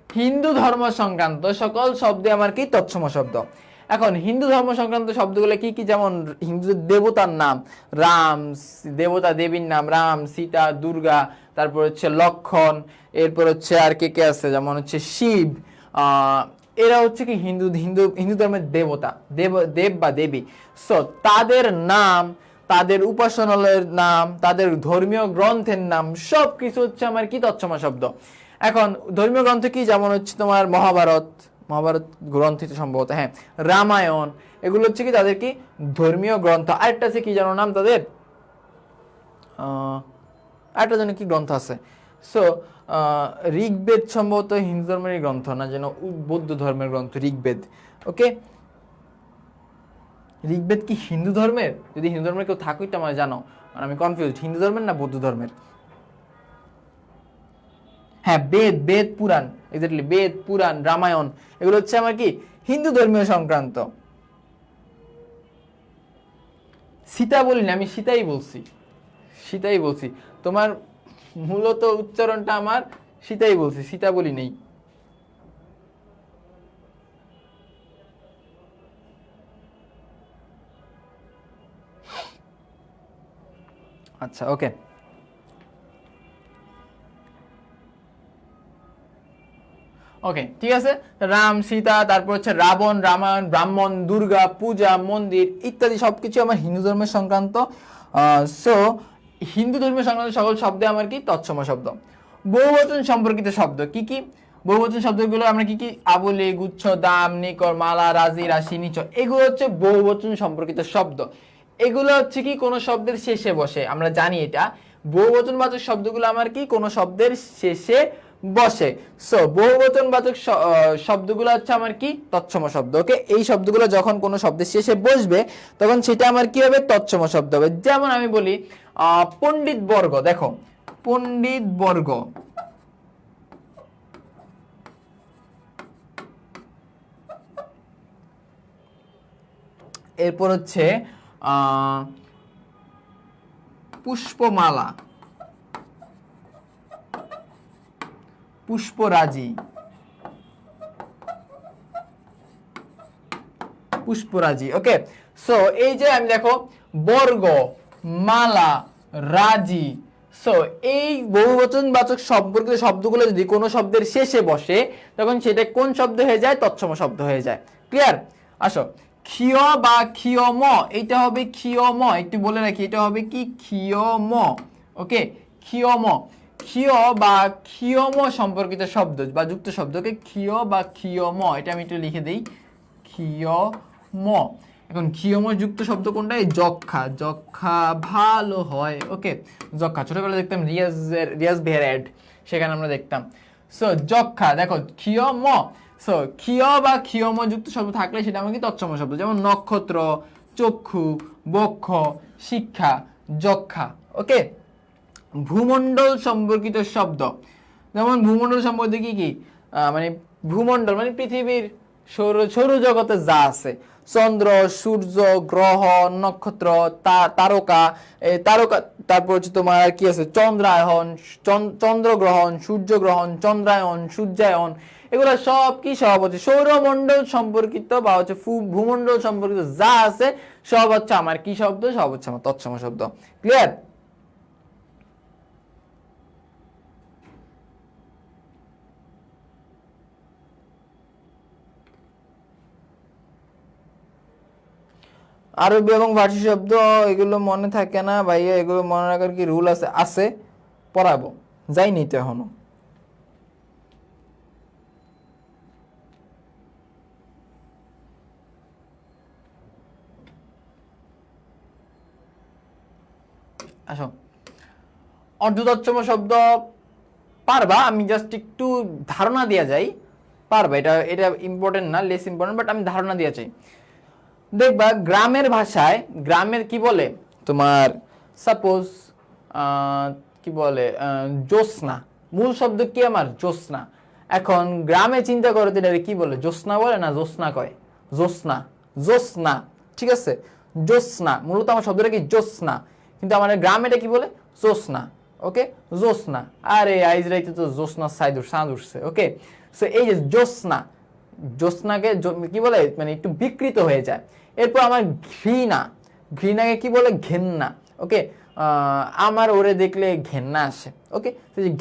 হিন্দু ধর্ম সংক্রান্ত সকল শব্দে আমার কি তৎসম শব্দ। এখন হিন্দু ধর্ম সংক্রান্ত শব্দগুলো কি কি? যেমন হিন্দুদের দেবতার নাম রাম, দেবতা দেবীর নাম রাম, সীতা, দুর্গা, তারপর হচ্ছে লক্ষণ, এরপর হচ্ছে আর কে কে আছে, যেমন হচ্ছে শিব। এরা হচ্ছে কি হিন্দু হিন্দু হিন্দু ধর্মের দেবতা, দেব বা দেবী। সো তাদের নাম, তাদের উপাসনালয়ের নাম, তাদের ধর্মীয় গ্রন্থের নাম, সব কিছু হচ্ছে আমার কি তৎসম শব্দ। এখন ধর্মীয় গ্রন্থ কি? যেমন হচ্ছে তোমার মহাভারত, মহাভারত গ্রন্থিত সম্ভবত, হ্যাঁ, রামায়ণ, এগুলো হচ্ছে কি তাদের কি ধর্মীয় গ্রন্থ। আরেকটা আছে কি জানো নাম তাদের, আরেকটা যেন কি গ্রন্থ আছে। সো ঋগ্বেদ সম্ভবত হিন্দু ধর্মের গ্রন্থ না, যেন বৌদ্ধ ধর্মের গ্রন্থ ঋগ্বেদ। ওকে, ঋগ্বেদ কি হিন্দু ধর্মের? যদি হিন্দু ধর্মের কেউ থাকুই তো আমার জানো, আর আমি কনফিউজ হিন্দু ধর্মের না বৌদ্ধ ধর্মের। হ্যাঁ, বেদ, বেদ পুরাণ, এক্স্যাক্টলি, বেদ পুরাণ, রামায়ণ, এগুলো হচ্ছে আমার কি হিন্দু ধর্মীয় সংক্রান্ত। সীতা বলিনি, আমি সীতাই বলছি, সীতাই বলছি। তোমার মূলত উচ্চারণটা আমার সীতাই বলছি, সীতা বলি নেই। আচ্ছা, ওকে, ওকে, ঠিক আছে। রাম, সীতা, তারপর হচ্ছে রাবণ, রামায়ণ, ব্রাহ্মণ, দুর্গা, পূজা, মন্দির ইত্যাদি সবকিছু আমার হিন্দু ধর্মের সংক্রান্ত। সো হিন্দু ধর্মের সংক্রান্ত সকল শব্দে আমার কি তৎসম শব্দ। বহুবচন সম্পর্কিত শব্দ কি কি? বহুবচন শব্দগুলো আমরা কি কি? আবলি, গুচ্ছ, দাম, নিকর, মালা, রাজি, রাশি, নিচ, এগুলো হচ্ছে বহুবচন সম্পর্কিত শব্দ। এগুলো হচ্ছে কি কোন শব্দের শেষে বসে, আমরা জানি এটা। বহুবচনবাচক শব্দগুলো আমার কি কোন শব্দের শেষে বসে। সো বহুবচনবাচক শব্দগুলো হচ্ছে আমার কি তৎসম শব্দ। ওকে, এই শব্দগুলো যখন কোন শব্দের শেষে বসবে তখন সেটা আমার কি হবে? তৎসম শব্দ হবে। যেমন আমি বলি পণ্ডিত বর্গ, দেখো পণ্ডিত বর্গ, এরপর হচ্ছে পুষ্পমালা, পুষ্পরাজি, পুষ্পরাজি। ওকে, সো এই যে আমি দেখো বর্গ, মালা, রাজি, সো এই বহুবচনবাচক সম্পর্কিত শব্দগুলো যদি কোনো শব্দের শেষে বসে তখন সেটা কোন শব্দ হয়ে যায়? তৎসম শব্দ হয়ে যায়। ক্লিয়ার? আসো, ক্ষীয় বা ক্ষীয়ম, এটা হবে ক্ষীয়ম, একটু বলে রাখি, এটা হবে কি? ক্ষীয়ম। ওকে, ক্ষীয়ম। ক্ষীয় বা ক্ষীয়ম সম্পর্কিত শব্দ বা যুক্ত শব্দকে ক্ষীয় বা ক্ষীয়ম, এটা আমি একটু লিখে দিই, ক্ষীয়ম। এখন ক্ষীয়ম যুক্ত শব্দ কোনটা? এই যক্ষা। যক্ষা ভালো হয়। ওকে, যক্ষা ছোটবেলায় দেখতাম রিয়াজ বেহের অ্যাড, সেখানে আমরা দেখতাম। সো যক্ষা, দেখো ক্ষীয়ম। সো ক্ষীয় বা ক্ষীয়ম যুক্ত শব্দ থাকলে সেটা আমার কি? তৎসম শব্দ। যেমন নক্ষত্র, চক্ষু, বক্ষ, শিক্ষা, যক্ষা। ওকে, ভূমণ্ডল সম্পর্কিত শব্দ, যেমন ভূমণ্ডল সম্পর্কে কি কি মানে ভূমণ্ডল মানে পৃথিবীর সৌরজগতে যা আছে, চন্দ্র, সূর্য, গ্রহ, নক্ষত্র, তারকা, তারকা, তারপর হচ্ছে তোমার কি আছে? চন্দ্রায়ন, চন্দ্রগ্রহণ, সূর্যগ্রহণ, চন্দ্রায়ন, সূর্যায়ন, এগুলো সব কি? সব হচ্ছে সৌরমণ্ডল সম্পর্কিত বা হচ্ছে ভূমণ্ডল সম্পর্কিত যা আছে সব হচ্ছে আমার কি শব্দ? সব হচ্ছে আমার তৎসম শব্দ। ক্লিয়ার? আরবি এবং ফার্সি শব্দ এগুলো মনে থাকে না ভাইয়া, এগুলো মনে রাখার কি রুল আছে? আছে, পড়াবো, যাইনি তো এখনো। আসো, অর্ধতৎসম শব্দ পারবা, আমি জাস্ট একটু ধারণা দেওয়া যাই, পারবা, এটা এটা ইম্পর্টেন্ট না, লেস ইম্পর্টেন্ট, বাট আমি ধারণা দেওয়া চাই। দেখবা গ্রামের ভাষায়, গ্রামের কি বলে তোমার, সাপোজ কি বলে, জ্যোৎস্না, মূল শব্দ কি আমার? জ্যোৎস্না। এখন গ্রামে চিন্তা করো তো, এটা কি বলে? জ্যোৎস্না বলে না জ্যোৎস্না কয়? জ্যোৎস্না, জ্যোৎস্না, ঠিক আছে, জ্যোৎস্না, মূলত আমার শব্দটা কি? জ্যোৎস্না, কিন্তু আমাদের গ্রামে এটা কি বলে? জ্যোৎস্না। ওকে, জ্যোৎস্না, আরে আইজ রাইতে তো জ্যোৎস্না চাঁদ উঠছে। ওকে, সো এই যে জ্যোৎস্না, জ্যোৎস্নাকে কি বলে? মানে একটু বিকৃত হয়ে যায়। এরপর আমার ঘৃণা, ঘৃণাকে কি বলে? ঘেন্না। ওকে, আমার ওরে দেখলে ঘেন্না আসে। ওকে,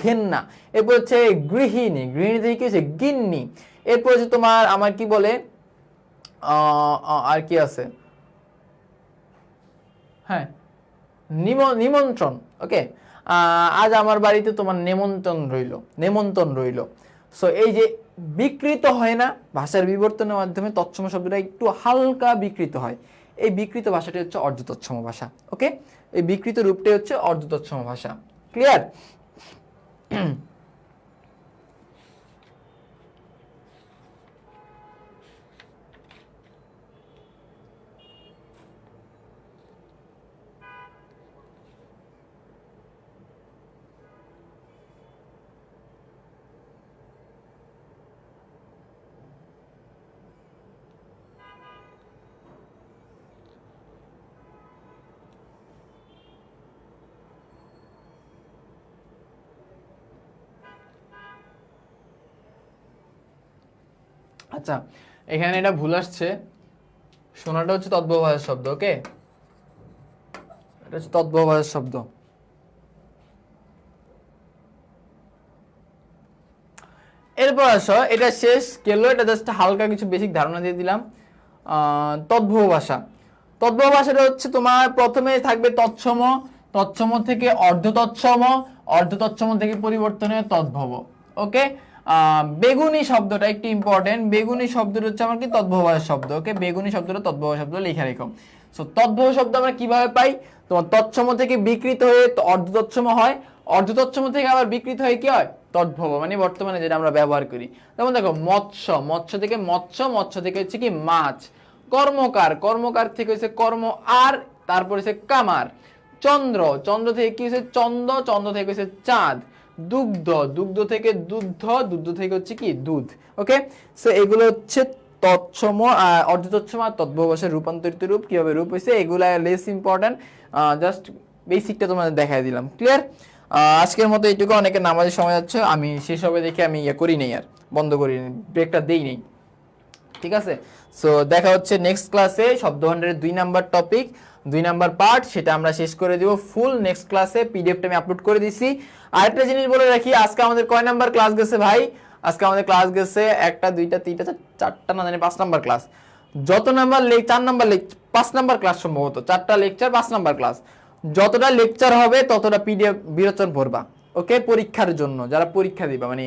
ঘেন্না। এরপর হচ্ছে গৃহিণী, গৃহিণী থেকে কি হচ্ছে? গিন্নি। এরপর হচ্ছে তোমার আমার কি বলে, আর কি আছে? হ্যাঁ, নিমন্ত্রণ। ওকে, আজ আমার বাড়িতে তোমার নেমন্তন্ন রইল, নেমন্তন্ন রইল। সো এই যে বিকৃত হয় না ভাষার বিবর্তনের মাধ্যমে, তৎসম শব্দটা একটু হালকা বিকৃত হয়, এই বিকৃত ভাষাটি হচ্ছে অর্ধতৎসম ভাষা। ওকে, এই বিকৃত রূপটি হচ্ছে অর্ধতৎসম ভাষা। ক্লিয়ার? আচ্ছা, এখানে এটা ভুল আসছে, শোনাটা হচ্ছে তদ্ভব ভাষার শব্দ। ওকে, এটা হচ্ছে তদ্ভব ভাষার শব্দ। এরপর আসো, এটা শেষ গেল, এটা জাস্ট হালকা কিছু বেসিক ধারণা দিয়ে দিলাম। তদ্ভব ভাষা, তদ্ভব ভাষাটা হচ্ছে তোমার প্রথমে থাকবে তৎসম, তৎসম থেকে অর্ধতৎসম, অর্ধতৎসম থেকে পরিবর্তনে তদ্ভব। ওকে, বেগুনি শব্দটা একটু ইম্পর্টেন্ট, বেগুনি শব্দটা হচ্ছে আমার কি? তদ্ভব ভাষার শব্দ। ওকে, বেগুনি শব্দটা তদ্ভব শব্দ, লেখা রেখো। সো তদ্ভব শব্দ আমরা কিভাবে পাই? তোমার তৎসম থেকে বিকৃত হয়ে অর্ধতৎসম হয়, অর্ধতৎসম থেকে আবার বিকৃত হয়ে কি হয়? তদ্ভব, মানে বর্তমানে যেটা আমরা ব্যবহার করি। যেমন দেখো মৎস্য, মৎস্য থেকে মৎস্য, মৎস্য থেকে হচ্ছে কি? মাছ। কর্মকার, কর্মকার থেকে হচ্ছে কর্ম আর, তারপর হচ্ছে কামার। চন্দ্র, চন্দ্র থেকে কি হচ্ছে? চন্দ্র, চন্দ্র থেকে হচ্ছে চাঁদ। দুগ্ধ, দুগ্ধ থেকে দুগ্ধ, দুগ্ধ থেকে হচ্ছে কি? দুধ। ওকে, সো এগুলো হচ্ছে তৎসম, অর্ধতৎসম আর তদ্ভব ভাষার রূপান্তরিত রূপ। কিভাবে রূপ হয়েছে এগুলা লেস ইম্পর্টেন্ট, জাস্ট বেসিকটা তোমাদের দেখাই দিলাম। ক্লিয়ার? আজকের মতো এইটুকু, অনেকে নামাজের সময় যাচ্ছে, আমি শেষ হবে দেখে আমি ইয়ে করি নেই, আর বন্ধ করি নেই, ব্রেকটা দেই নেই। ঠিক আছে, সো দেখা হচ্ছে নেক্সট ক্লাসে শব্দ ভান্ডারের 2 নাম্বার টপিক, 2 নাম্বার পার্ট সেটা আমরা শেষ করে দিব ফুল নেক্সট ক্লাসে, পিডিএফটা আমি আপলোড করে দিছি। আরেকটা জিনিস বলে রাখি, আজকে আমাদের কয় নাম্বার ক্লাস গেছে ভাই? আজকে আমাদের ক্লাস গেছে 1টা 2টা 3টা 4টা না জানি 5 নাম্বার ক্লাস। যত নাম্বার 4 নাম্বার 5 নাম্বার ক্লাস সম্ভবত, 4টা লেকচার 5 নাম্বার ক্লাস। যতটা লেকচার হবে ততটা পিডিএফ বিরোচন পড়বা, ওকে? পরীক্ষার জন্য যারা পরীক্ষা দিবা, মানে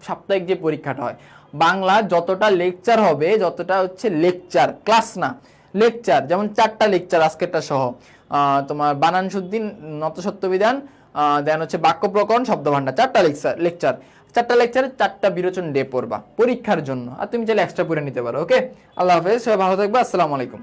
সাপ্তাহিক যে পরীক্ষাটা হয়, বাংলা যতটা লেকচার হবে, যতটা হচ্ছে লেকচার, ক্লাস না লেকচার, যেমন 4টা লেকচার আজকেরটা সহ, তোমার বানান শুদ্ধি, নতসত্যবিধান, দেন হচ্ছে বাক্য প্রকরণ, শব্দভাণ্ডার, 4টা লেকচার 4টা লেকচারে 4টা বিরোচন ডে পড়বা পরীক্ষার জন্য। আর তুমি চাইলে এক্সট্রা পড়ে নিতে পারো, ওকে? আল্লাহ হাফেজ, সবাই ভালো থাকবে, আসসালামু আলাইকুম।